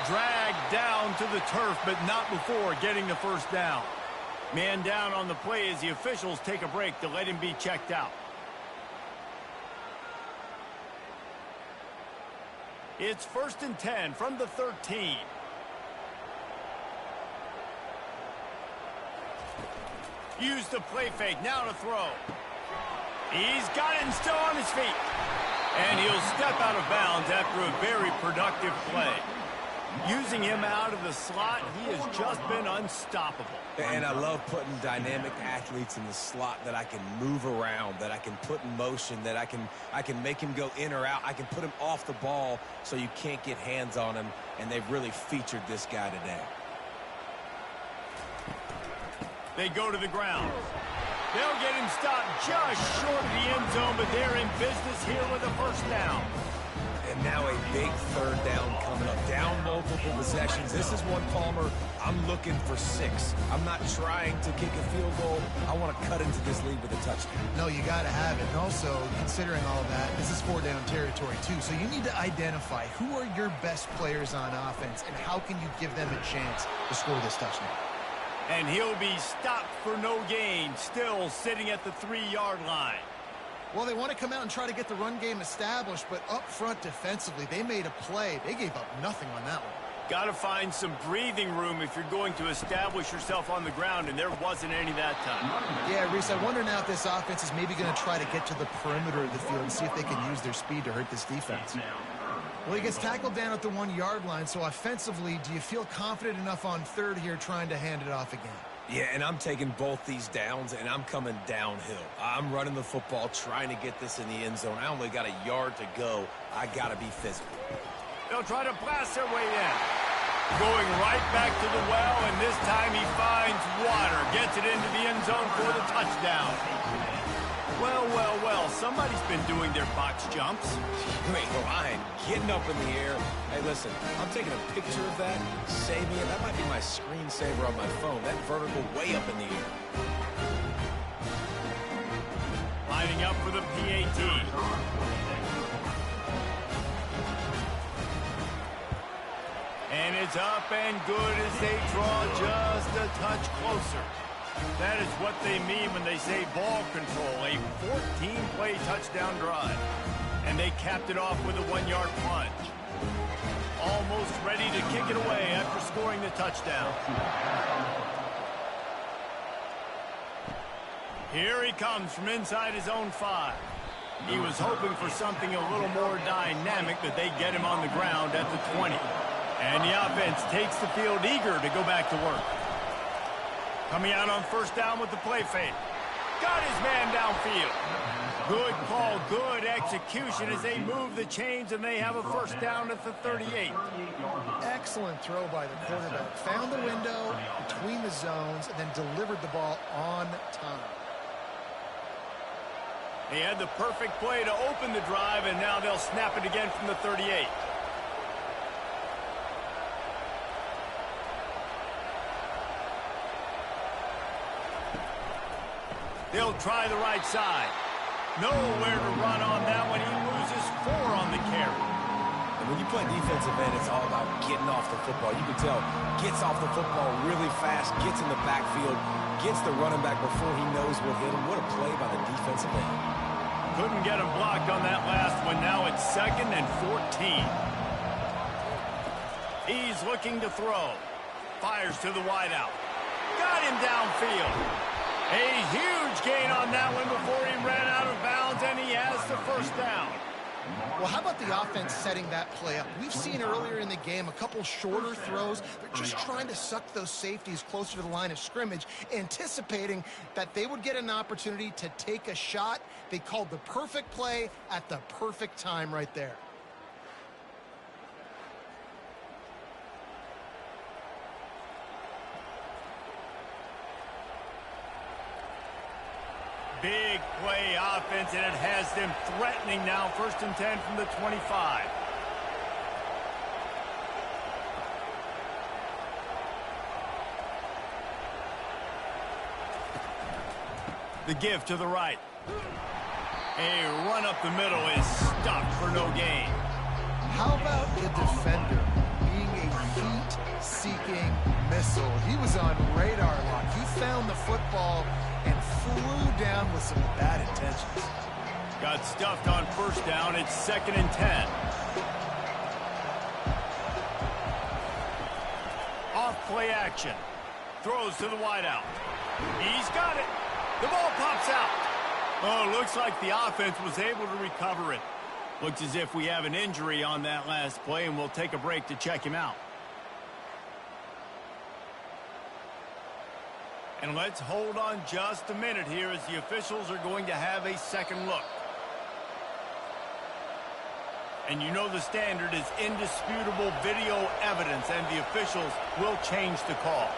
Dragged down to the turf, but not before getting the 1st down. Man down on the play as the officials take a break to let him be checked out. It's 1st and 10 from the 13. Use the play fake, now to throw. He's got it and still on his feet. And he'll step out of bounds after a very productive play. Using him out of the slot, he has just been unstoppable. And I love putting dynamic athletes in the slot that I can move around, that I can put in motion, that I can make him go in or out. I can put him off the ball so you can't get hands on him, and they've really featured this guy today. They go to the ground. They'll get him stopped just short of the end zone, but they're in business here with a 1st down. And now a big 3rd down coming up. Down multiple possessions. This is one, Palmer, I'm looking for 6. I'm not trying to kick a field goal. I want to cut into this lead with a touchdown. No, you got to have it. And also, considering all of that, this is 4-down territory, too. So you need to identify who are your best players on offense and how can you give them a chance to score this touchdown. And he'll be stopped for no gain, still sitting at the 3-yard line. Well, they want to come out and try to get the run game established, but up front defensively, they made a play. They gave up nothing on that one. Got to find some breathing room if you're going to establish yourself on the ground, and there wasn't any that time. Yeah, Reese, I wonder now if this offense is maybe going to try to get to the perimeter of the field and see if they can use their speed to hurt this defense. Well, he gets tackled down at the 1-yard line, so offensively, do you feel confident enough on 3rd here trying to hand it off again? Yeah, and I'm taking both these downs, and I'm coming downhill. I'm running the football, trying to get this in the end zone. I only got a yard to go. I got to be physical. They'll try to blast their way in. Going right back to the well, and this time he finds water. Gets it into the end zone for the touchdown. Well, well, well, somebody's been doing their box jumps. You ain't lying. Getting up in the air. Hey, listen, I'm taking a picture of that, saving it. That might be my screensaver on my phone. That vertical way up in the air. Lining up for the PAT. And it's up and good as they draw just a touch closer. That is what they mean when they say ball control, a 14-play touchdown drive. And they capped it off with a 1-yard plunge. Almost ready to kick it away after scoring the touchdown. Here he comes from inside his own 5. He was hoping for something a little more dynamic, but they get him on the ground at the 20. And the offense takes the field eager to go back to work. Coming out on first down with the play fake. Got his man downfield. Good call, good execution as they move the chains, and they have a first down at the 38. Excellent throw by the quarterback. Found the window between the zones and then delivered the ball on time. He had the perfect play to open the drive, and now they'll snap it again from the 38. They'll try the right side. Nowhere to run on that one. He loses 4 on the carry. And when you play defensive end, it's all about getting off the football. You can tell, gets off the football really fast, gets in the backfield, gets the running back before he knows what hit him. What a play by the defensive end. Couldn't get him blocked on that last one. Now it's 2nd and 14. He's looking to throw. Fires to the wideout. Got him downfield. A huge gain on that one before he ran out of bounds, and he has the first down. Well, how about the offense setting that play up? We've seen earlier in the game a couple shorter throws. They're just trying to suck those safeties closer to the line of scrimmage, anticipating that they would get an opportunity to take a shot. They called the perfect play at the perfect time right there. Big play offense, and it has them threatening now. 1st and 10 from the 25. The give to the right. A run up the middle is stopped for no gain. How about the defender being a heat-seeking missile? He was on radar lock. He found the football and flew down with some bad intentions. Got stuffed on first down. It's 2nd and 10. Off play action. Throws to the wideout. He's got it. The ball pops out. Oh, looks like the offense was able to recover it. Looks as if we have an injury on that last play, and we'll take a break to check him out. And let's hold on just a minute here as the officials are going to have a second look. And you know the standard is indisputable video evidence, and the officials will change the call.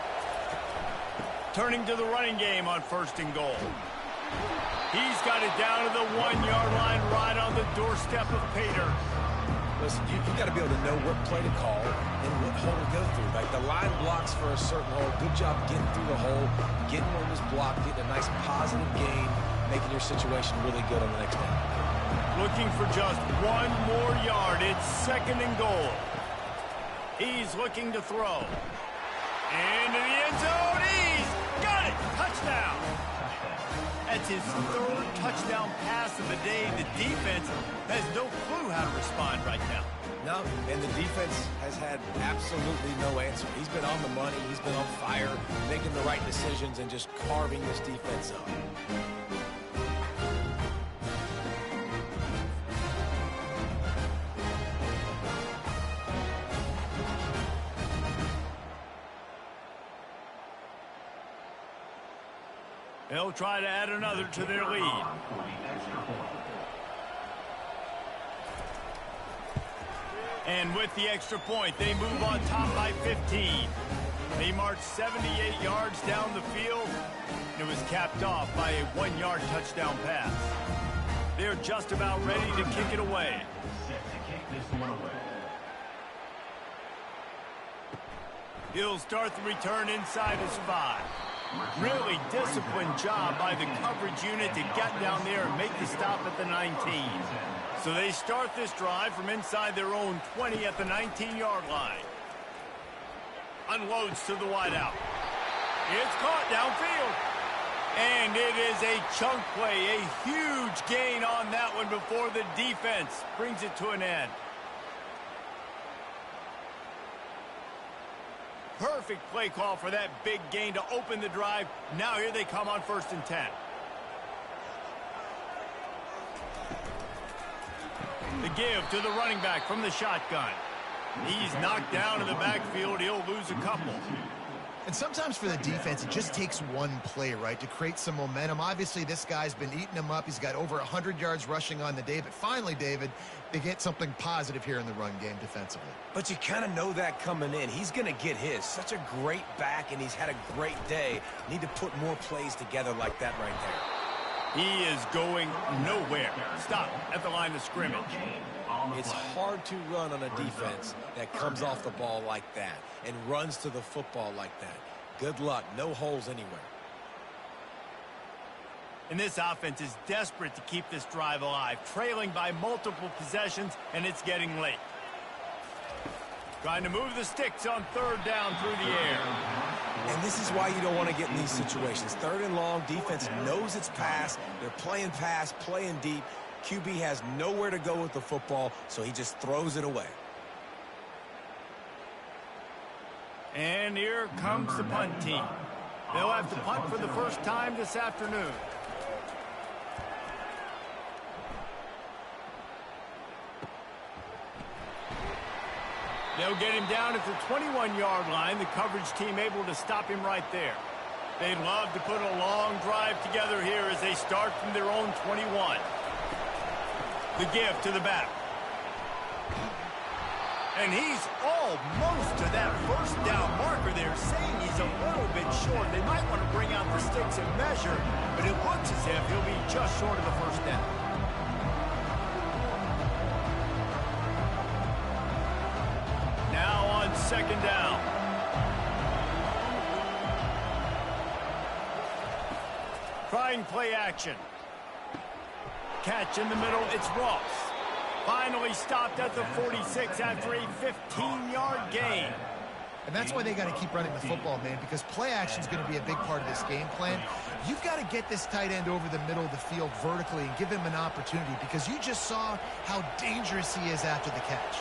Turning to the running game on 1st and goal. He's got it down to the 1-yard line right on the doorstep of Pater. Listen, you got to be able to know what play to call and what hole to go through. Like the line blocks for a certain hole. Good job getting through the hole, getting where it was blocked, getting a nice positive gain, making your situation really good on the next down. Looking for just 1 more yard. It's 2nd and goal. He's looking to throw. Into the end zone. He's got it. Touchdown. That's his 3rd touchdown pass of the day. The defense has no clue how to respond right now. No, and the defense has had absolutely no answer. He's been on the money. He's been on fire, making the right decisions and just carving this defense up. They'll try to add another to their lead. And with the extra point, they move on top by 15. They march 78 yards down the field, and it was capped off by a 1-yard touchdown pass. They're just about ready to kick it away. Set to kick this one away. He'll start the return inside his 5. Really disciplined job by the coverage unit to get down there and make the stop at the 19. So they start this drive from inside their own 20 at the 19-yard line. Unloads to the wideout. It's caught downfield. And it is a chunk play, a huge gain on that one before the defense brings it to an end. Perfect play call for that big gain to open the drive. Now here they come on 1st and 10. The give to the running back from the shotgun. He's knocked down in the backfield. He'll lose a couple. And sometimes for the defense, it just takes one play, right, to create some momentum. Obviously, this guy's been eating them up. He's got over 100 yards rushing on the day. But finally, David, they get something positive here in the run game defensively. But you kind of know that coming in. He's going to get his. Such a great back, and he's had a great day. Need to put more plays together like that right there. He is going nowhere. Stop at the line of scrimmage. It's hard to run on a defense that comes off the ball like that and runs to the football like that. Good luck. No holes anywhere. And this offense is desperate to keep this drive alive, trailing by multiple possessions, and it's getting late. Trying to move the sticks on 3rd down through the air. And this is why you don't want to get in these situations. 3rd and long, defense knows it's pass. They're playing pass, playing deep. QB has nowhere to go with the football, so he just throws it away. And here comes the punt team. They'll have to punt for the first time this afternoon. They'll get him down at the 21-yard line. The coverage team able to stop him right there. They'd love to put a long drive together here as they start from their own 21. The give to the back. And he's almost to that 1st down marker there, saying he's a little bit short. They might want to bring out the sticks and measure, but it looks as if he'll be just short of the 1st down. Now on 2nd down. Trying play action. Catch in the middle, it's Ross. Finally stopped at the 46 after a 15-yard gain. And that's why they got to keep running the football, man, because play action is going to be a big part of this game plan. You've got to get this tight end over the middle of the field vertically and give him an opportunity, because you just saw how dangerous he is after the catch.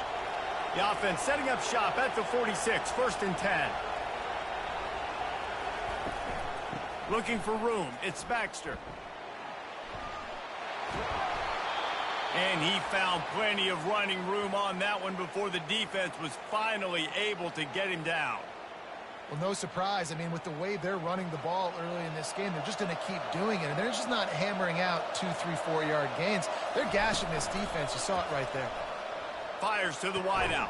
The offense setting up shop at the 46, 1st and 10. Looking for room, it's Baxter. And he found plenty of running room on that one before the defense was finally able to get him down. Well, no surprise. I mean, with the way they're running the ball early in this game, they're just going to keep doing it. And they're just not hammering out 2, 3, 4-yard gains. They're gashing this defense. You saw it right there. Fires to the wideout.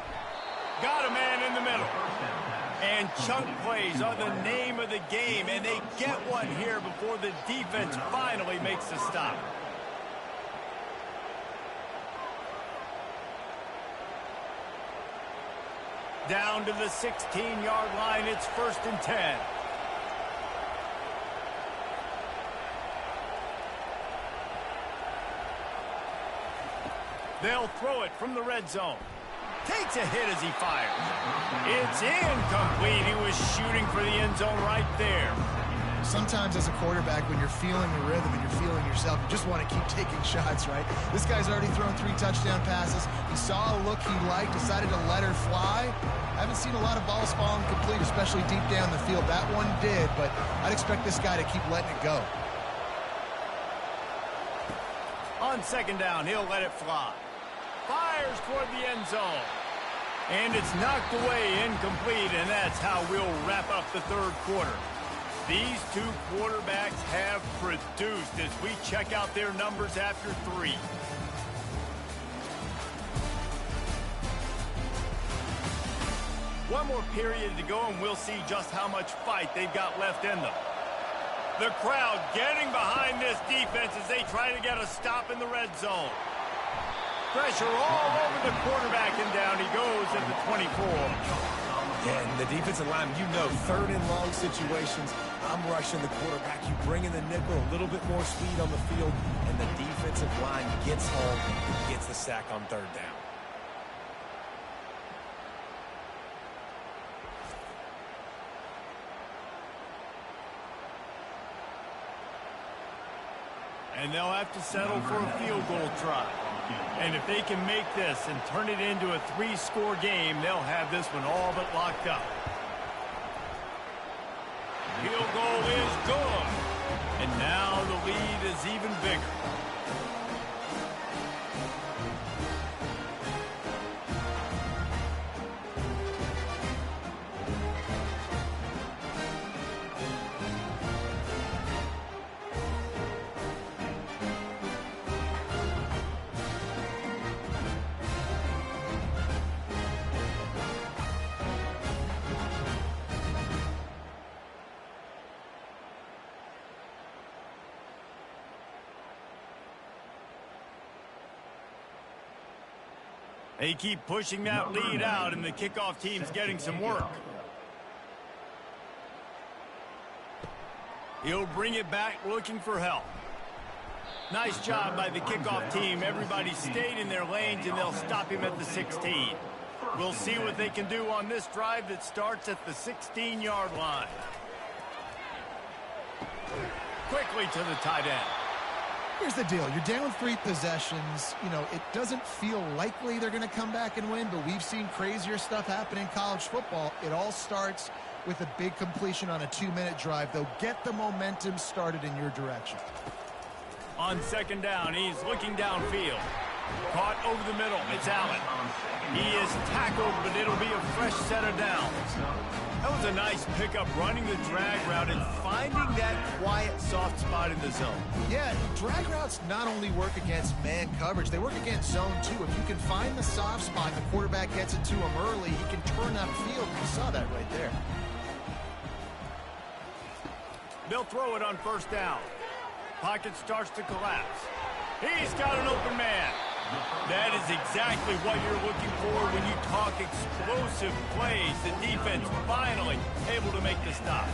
Got a man in the middle. And chunk plays are the name of the game, and they get one here before the defense finally makes the stop. Down to the 16-yard line, it's 1st and 10. They'll throw it from the red zone. Takes a hit as he fires. It's incomplete. He was shooting for the end zone right there. Sometimes as a quarterback, when you're feeling the rhythm and you're feeling yourself, you just want to keep taking shots, right? This guy's already thrown 3 touchdown passes. He saw a look he liked, decided to let her fly. I haven't seen a lot of balls falling complete, especially deep down the field. That one did, but I'd expect this guy to keep letting it go. On 2nd down, he'll let it fly. Fires toward the end zone. And it's knocked away, incomplete, and that's how we'll wrap up the 3rd quarter. These two quarterbacks have produced as we check out their numbers after 3. One more period to go, and we'll see just how much fight they've got left in them. The crowd getting behind this defense as they try to get a stop in the red zone. Pressure all over the quarterback, and down he goes at the 24. Yeah, and the defensive line, you know, 3rd and long situations, I'm rushing the quarterback. You bring in the nickel, a little bit more speed on the field, and the defensive line gets home and gets the sack on 3rd down. And they'll have to settle for a field goal try. And if they can make this and turn it into a 3-score game, they'll have this one all but locked up. Field goal is good. And now the lead is even bigger. They keep pushing that lead out, and the kickoff team's getting some work. He'll bring it back looking for help. Nice job by the kickoff team. Everybody stayed in their lanes, and they'll stop him at the 16. We'll see what they can do on this drive that starts at the 16-yard line. Quickly to the tight end. Here's the deal. You're down 3 possessions. You know, it doesn't feel likely they're going to come back and win, but we've seen crazier stuff happen in college football. It all starts with a big completion on a 2-minute drive. They'll get the momentum started in your direction. On 2nd down, he's looking downfield. Caught over the middle. It's Allen. He is tackled, but it'll be a fresh set of downs. That was a nice pickup, running the drag route and finding that quiet, soft spot in the zone. Yeah, drag routes not only work against man coverage, they work against zone too. If you can find the soft spot and the quarterback gets it to him early, he can turn upfield. You saw that right there. They'll throw it on 1st down. Pocket starts to collapse. He's got an open man. That is exactly what you're looking for when you talk explosive plays. The defense finally able to make the stop.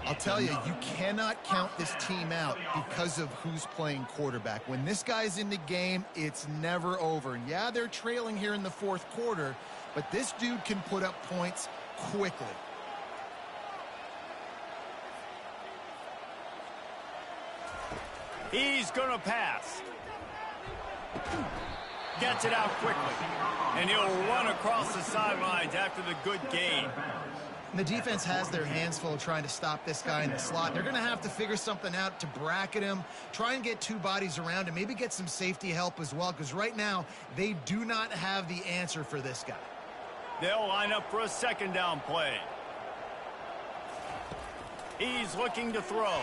I'll tell you, you cannot count this team out because of who's playing quarterback. When this guy's in the game, it's never over. Yeah, they're trailing here in the 4th quarter, but this dude can put up points quickly. He's going to pass. Gets it out quickly. And he'll run across the sidelines after the good gain. And the defense has their hands full trying to stop this guy in the slot. They're going to have to figure something out to bracket him, try and get 2 bodies around him, maybe get some safety help as well, because right now they do not have the answer for this guy. They'll line up for a 2nd down play. He's looking to throw.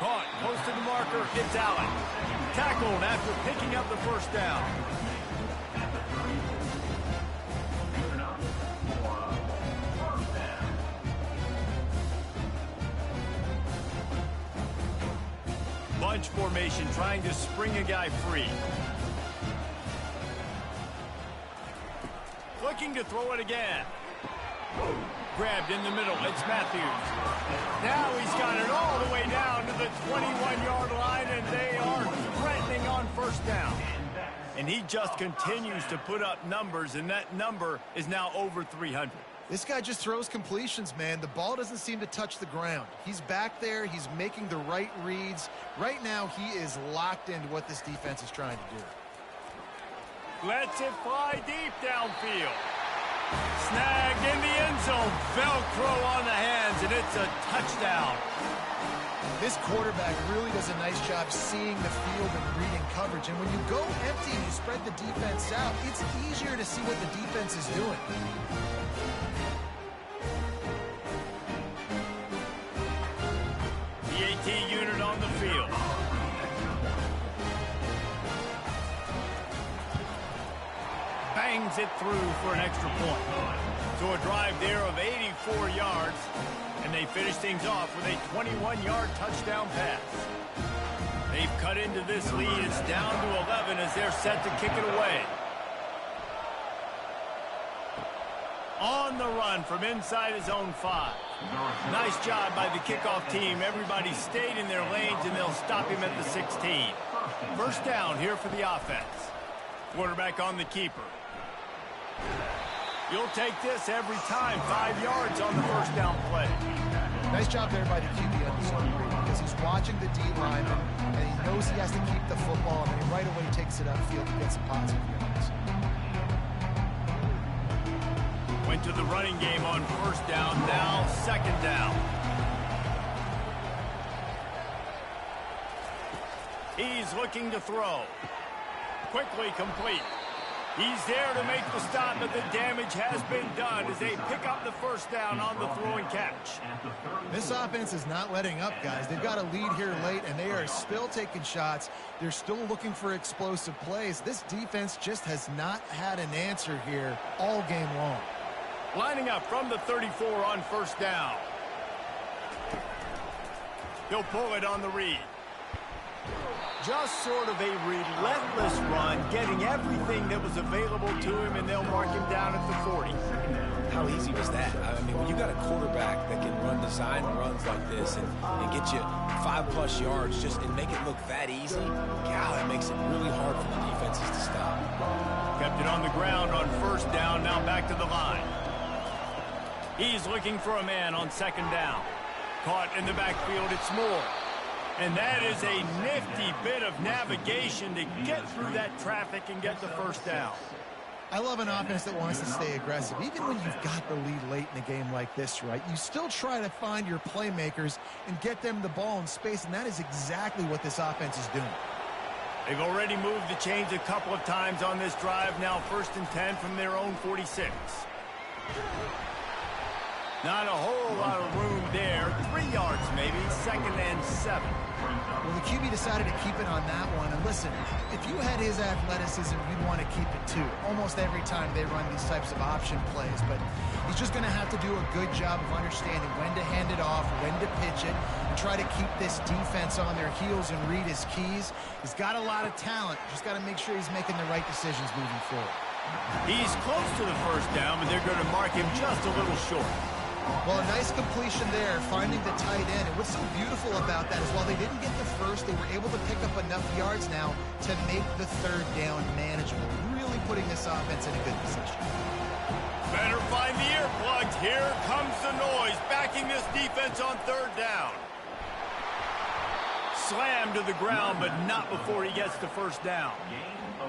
Caught, close to the marker, it's Allen. Tackled after picking up the 1st down. Bunch formation, trying to spring a guy free. Looking to throw it again. Grabbed in the middle, it's Matthews. Now he's got it all the way down to the 21-yard line, and they are threatening on 1st down. And he just continues to put up numbers, and that number is now over 300. This guy just throws completions, man. The ball doesn't seem to touch the ground. He's back there. He's making the right reads. Right now, he is locked into what this defense is trying to do. Lets it fly deep downfield. Snagged in the end zone. Velcro on the hands, and it's a touchdown. This quarterback really does a nice job seeing the field and reading coverage. And when you go empty and you spread the defense out, it's easier to see what the defense is doing. bangs it through for an extra point. So a drive there of 84 yards, and they finish things off with a 21-yard touchdown pass. They've cut into this lead. It's down to 11 as they're set to kick it away. On the run from inside his own 5. Nice job by the kickoff team. Everybody stayed in their lanes, and they'll stop him at the 16. First down here for the offense. Quarterback on the keeper. You'll take this every time. 5 yards on the first down play. Nice job there by the QB on the screen because he's watching the D lineman, and he knows he has to keep the football, and he right away takes it upfield to get some positive yards. Went to the running game on first down, now second down. He's looking to throw. Quickly complete. He's there to make the stop, but the damage has been done as they pick up the first down on the throw and catch. This offense is not letting up, guys. They've got a lead here late, and they are still taking shots. They're still looking for explosive plays. This defense just has not had an answer here all game long. Lining up from the 34 on first down. He'll pull it on the read. Just sort of a relentless run, getting everything that was available to him, and they'll mark him down at the 40. How easy was that? I mean, when you got a quarterback that can run design runs like this and get you 5+ yards just and make it look that easy, God, it makes it really hard for the defenses to stop. Kept it on the ground on first down, now back to the line. He's looking for a man on second down. Caught in the backfield, it's Moore. And that is a nifty bit of navigation to get through that traffic and get the first down. I love an offense that wants to stay aggressive. Even when you've got the lead late in a game like this, right, you still try to find your playmakers and get them the ball in space, and that is exactly what this offense is doing. They've already moved the chains a couple of times on this drive, now 1st and 10 from their own 46. Not a whole lot of room there. 3 yards maybe, 2nd and 7. Well, the QB decided to keep it on that one. And listen, if you had his athleticism, you'd want to keep it too. Almost every time they run these types of option plays. But he's just going to have to do a good job of understanding when to hand it off, when to pitch it, and try to keep this defense on their heels and read his keys. He's got a lot of talent. Just got to make sure he's making the right decisions moving forward. He's close to the first down, but they're going to mark him just a little short. Well, a nice completion there, finding the tight end. And what's so beautiful about that is while they didn't get the first, they were able to pick up enough yards now to make the third down manageable, really putting this offense in a good position. Better find the earplugs. Here comes the noise, backing this defense on third down. Slammed to the ground, but not before he gets the first down.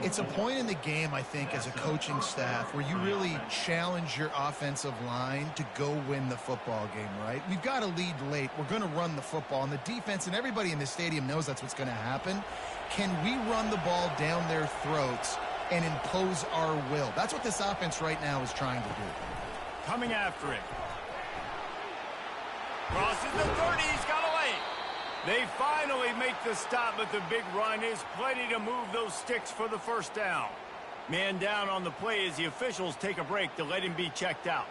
It's a point in the game, I think, as a coaching staff where you really challenge your offensive line to go win the football game, right? We've got a lead late. We're going to run the football, and the defense and everybody in the stadium knows that's what's going to happen. Can we run the ball down their throats and impose our will? That's what this offense right now is trying to do. Coming after it. Crosses the 30. He's got a lane. They finally make the stop, but the big run is plenty to move those sticks for the first down. Man down on the play as the officials take a break to let him be checked out.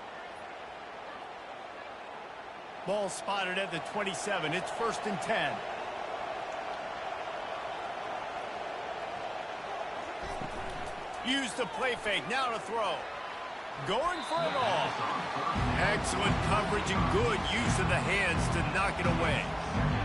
Ball spotted at the 27. It's 1st and 10. Use the play fake. Now to throw. Going for it all. Excellent coverage and good use of the hands to knock it away.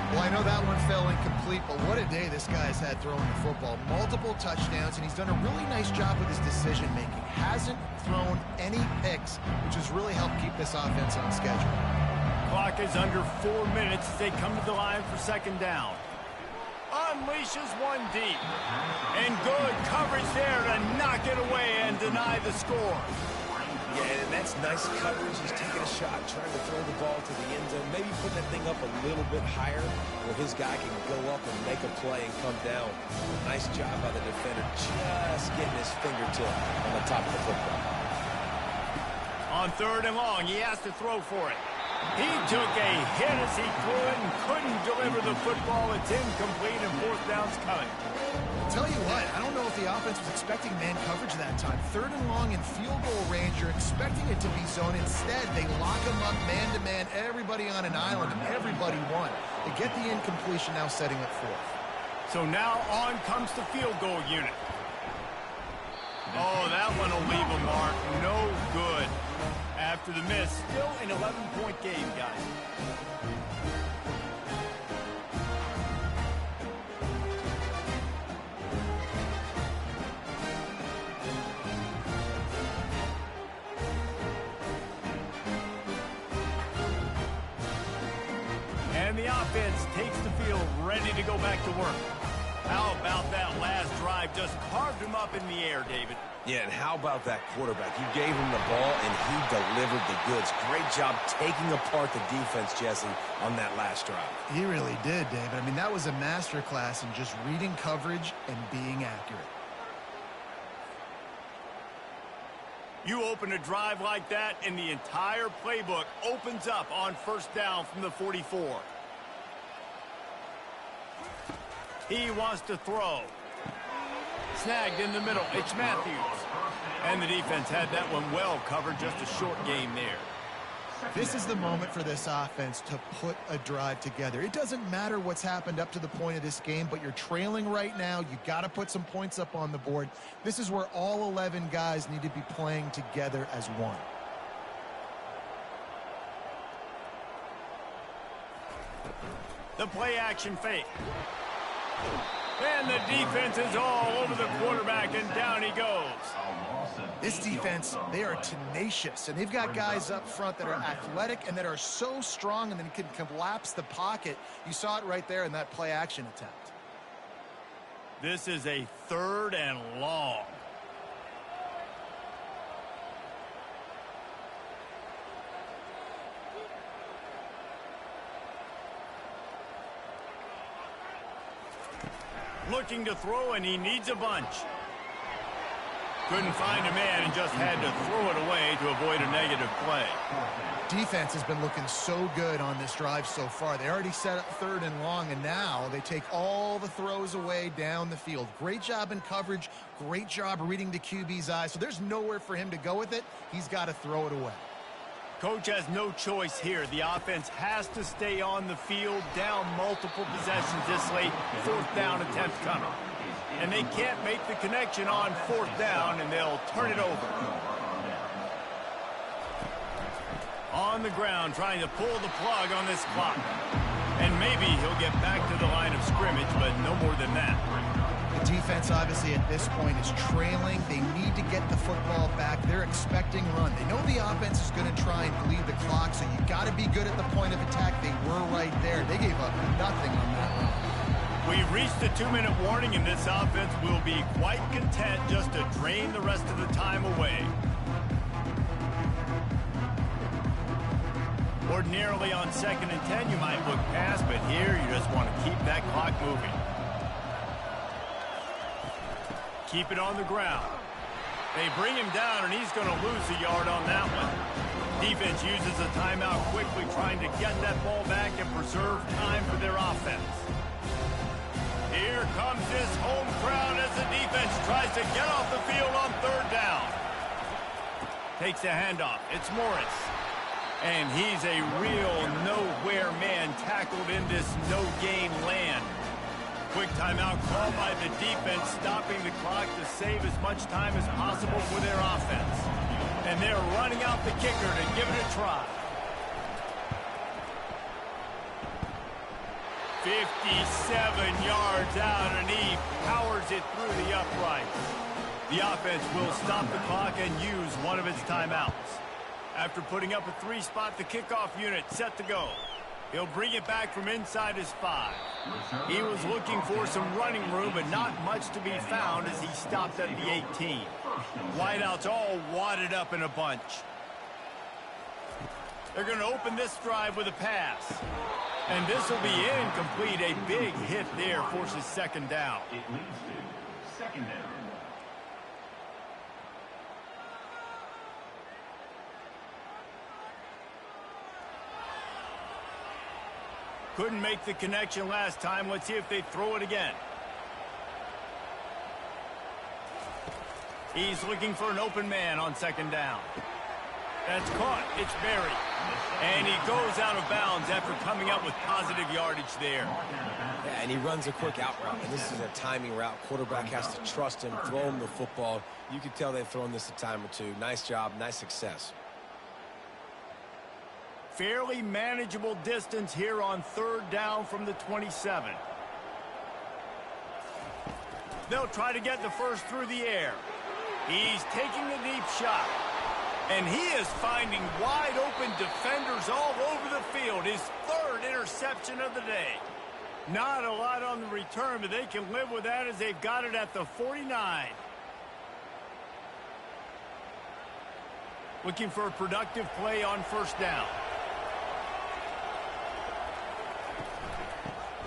Well, I know that one fell incomplete, but what a day this guy's had throwing the football. Multiple touchdowns, and he's done a really nice job with his decision-making. Hasn't thrown any picks, which has really helped keep this offense on schedule. Clock is under 4 minutes as they come to the line for second down. Unleashes one deep. And good coverage there to knock it away and deny the score. Yeah, and that's nice coverage. He's taking a shot, trying to throw the ball to the end zone, maybe put that thing up a little bit higher where his guy can go up and make a play and come down. Nice job by the defender, just getting his fingertip on the top of the football. On 3rd and long, he has to throw for it. He took a hit as he threw it and couldn't deliver the football. It's incomplete and fourth down's coming. Tell you what, I don't know if the offense was expecting man coverage that time. Third and long in field goal range, you're expecting it to be zone. Instead, they lock him up man-to-man, everybody on an island, and everybody won. They get the incompletion, now setting up fourth. So now on comes the field goal unit. Oh, that one will leave a mark. No good. After the miss, still an 11-point game, guys. And the offense takes the field, ready to go back to work. How about that last drive? Just carved him up in the air, David. Yeah, and how about that quarterback? You gave him the ball, and he delivered the goods. Great job taking apart the defense, Jesse, on that last drive. He really did, David. I mean, that was a masterclass in just reading coverage and being accurate. You open a drive like that, and the entire playbook opens up on first down from the 44. He wants to throw. Snagged in the middle. It's Matthews. And the defense had that one well covered. Just a short game there. This is the moment for this offense to put a drive together. It doesn't matter what's happened up to the point of this game, but you're trailing right now. You got to put some points up on the board. This is where all 11 guys need to be playing together as one. The play action fake. And the defense is all over the quarterback, and down he goes. This defense, they are tenacious, and they've got guys up front that are athletic and that are so strong and then can collapse the pocket. You saw it right there in that play action attempt. This is a third and long. Looking to throw, and he needs a bunch. Couldn't find a man and just had to throw it away to avoid a negative play. Defense has been looking so good on this drive so far. They already set up third and long, and now they take all the throws away down the field. Great job in coverage. Great job reading the QB's eyes. So there's nowhere for him to go with it. He's got to throw it away. Coach has no choice here. The offense has to stay on the field, down multiple possessions this late. Fourth down attempt coming. And they can't make the connection on fourth down, and they'll turn it over. On the ground, trying to pull the plug on this clock. And maybe he'll get back to the line of scrimmage, but no more than that. The defense, obviously, at this point is trailing. They need to get the football back. They're expecting run. They know the offense is going to try and bleed the clock, so you got to be good at the point of attack. They were right there. They gave up nothing on that run. We've reached the 2-minute warning, and this offense will be quite content just to drain the rest of the time away. Ordinarily on 2nd and 10, you might look past, but here you just want to keep that clock moving. Keep it on the ground. They bring him down, and he's going to lose a yard on that one. Defense uses a timeout quickly, trying to get that ball back and preserve time for their offense. Here comes this home crowd as the defense tries to get off the field on third down. Takes a handoff. It's Morris. And he's a real nowhere man tackled in this no-gain land. Quick timeout called by the defense, stopping the clock to save as much time as possible for their offense. And they're running out the kicker to give it a try. 57 yards out, and he powers it through the uprights. The offense will stop the clock and use one of its timeouts. After putting up a 3-spot, the kickoff unit set to go. He'll bring it back from inside his 5. He was looking for some running room, but not much to be found as he stopped at the 18. Wideouts all wadded up in a bunch. They're going to open this drive with a pass. And this will be incomplete. A big hit there forces second down. It leads to second down. Couldn't make the connection last time. Let's see if they throw it again. He's looking for an open man on second down. That's caught. It's buried. And he goes out of bounds after coming up with positive yardage there. Yeah, and he runs a quick out route, and this is a timing route. Quarterback has to trust him, throw him the football. You can tell they've thrown this a time or two. Nice job, nice success. Fairly manageable distance here on third down from the 27. They'll try to get the first through the air. He's taking the deep shot. And he is finding wide open defenders all over the field. His third interception of the day. Not a lot on the return, but they can live with that as they've got it at the 49. Looking for a productive play on first down.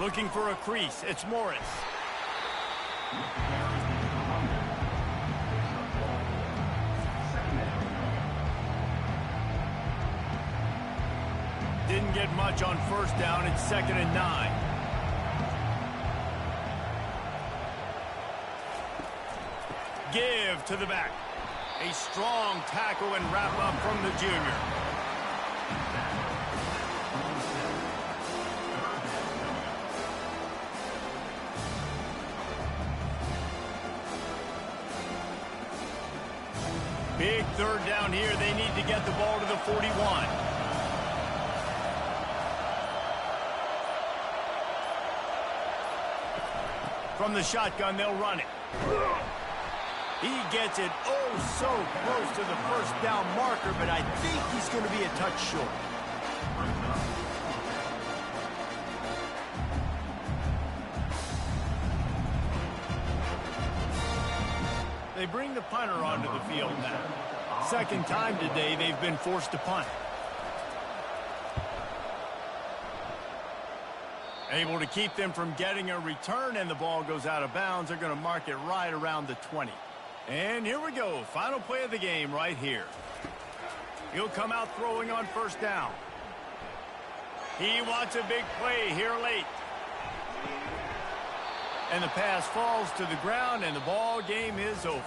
Looking for a crease. It's Morris. Didn't get much on first down. It's 2nd and 9. Give to the back. A strong tackle and wrap up from the junior. Big third down here. They need to get the ball to the 41. From the shotgun, they'll run it. He gets it oh so close to the first down marker, but I think he's going to be a touch short. They bring the punter onto the field now. Second time today they've been forced to punt. Able to keep them from getting a return, and the ball goes out of bounds. They're going to mark it right around the 20. And here we go. Final play of the game right here. He'll come out throwing on first down. He wants a big play here late. And the pass falls to the ground, and the ball game is over.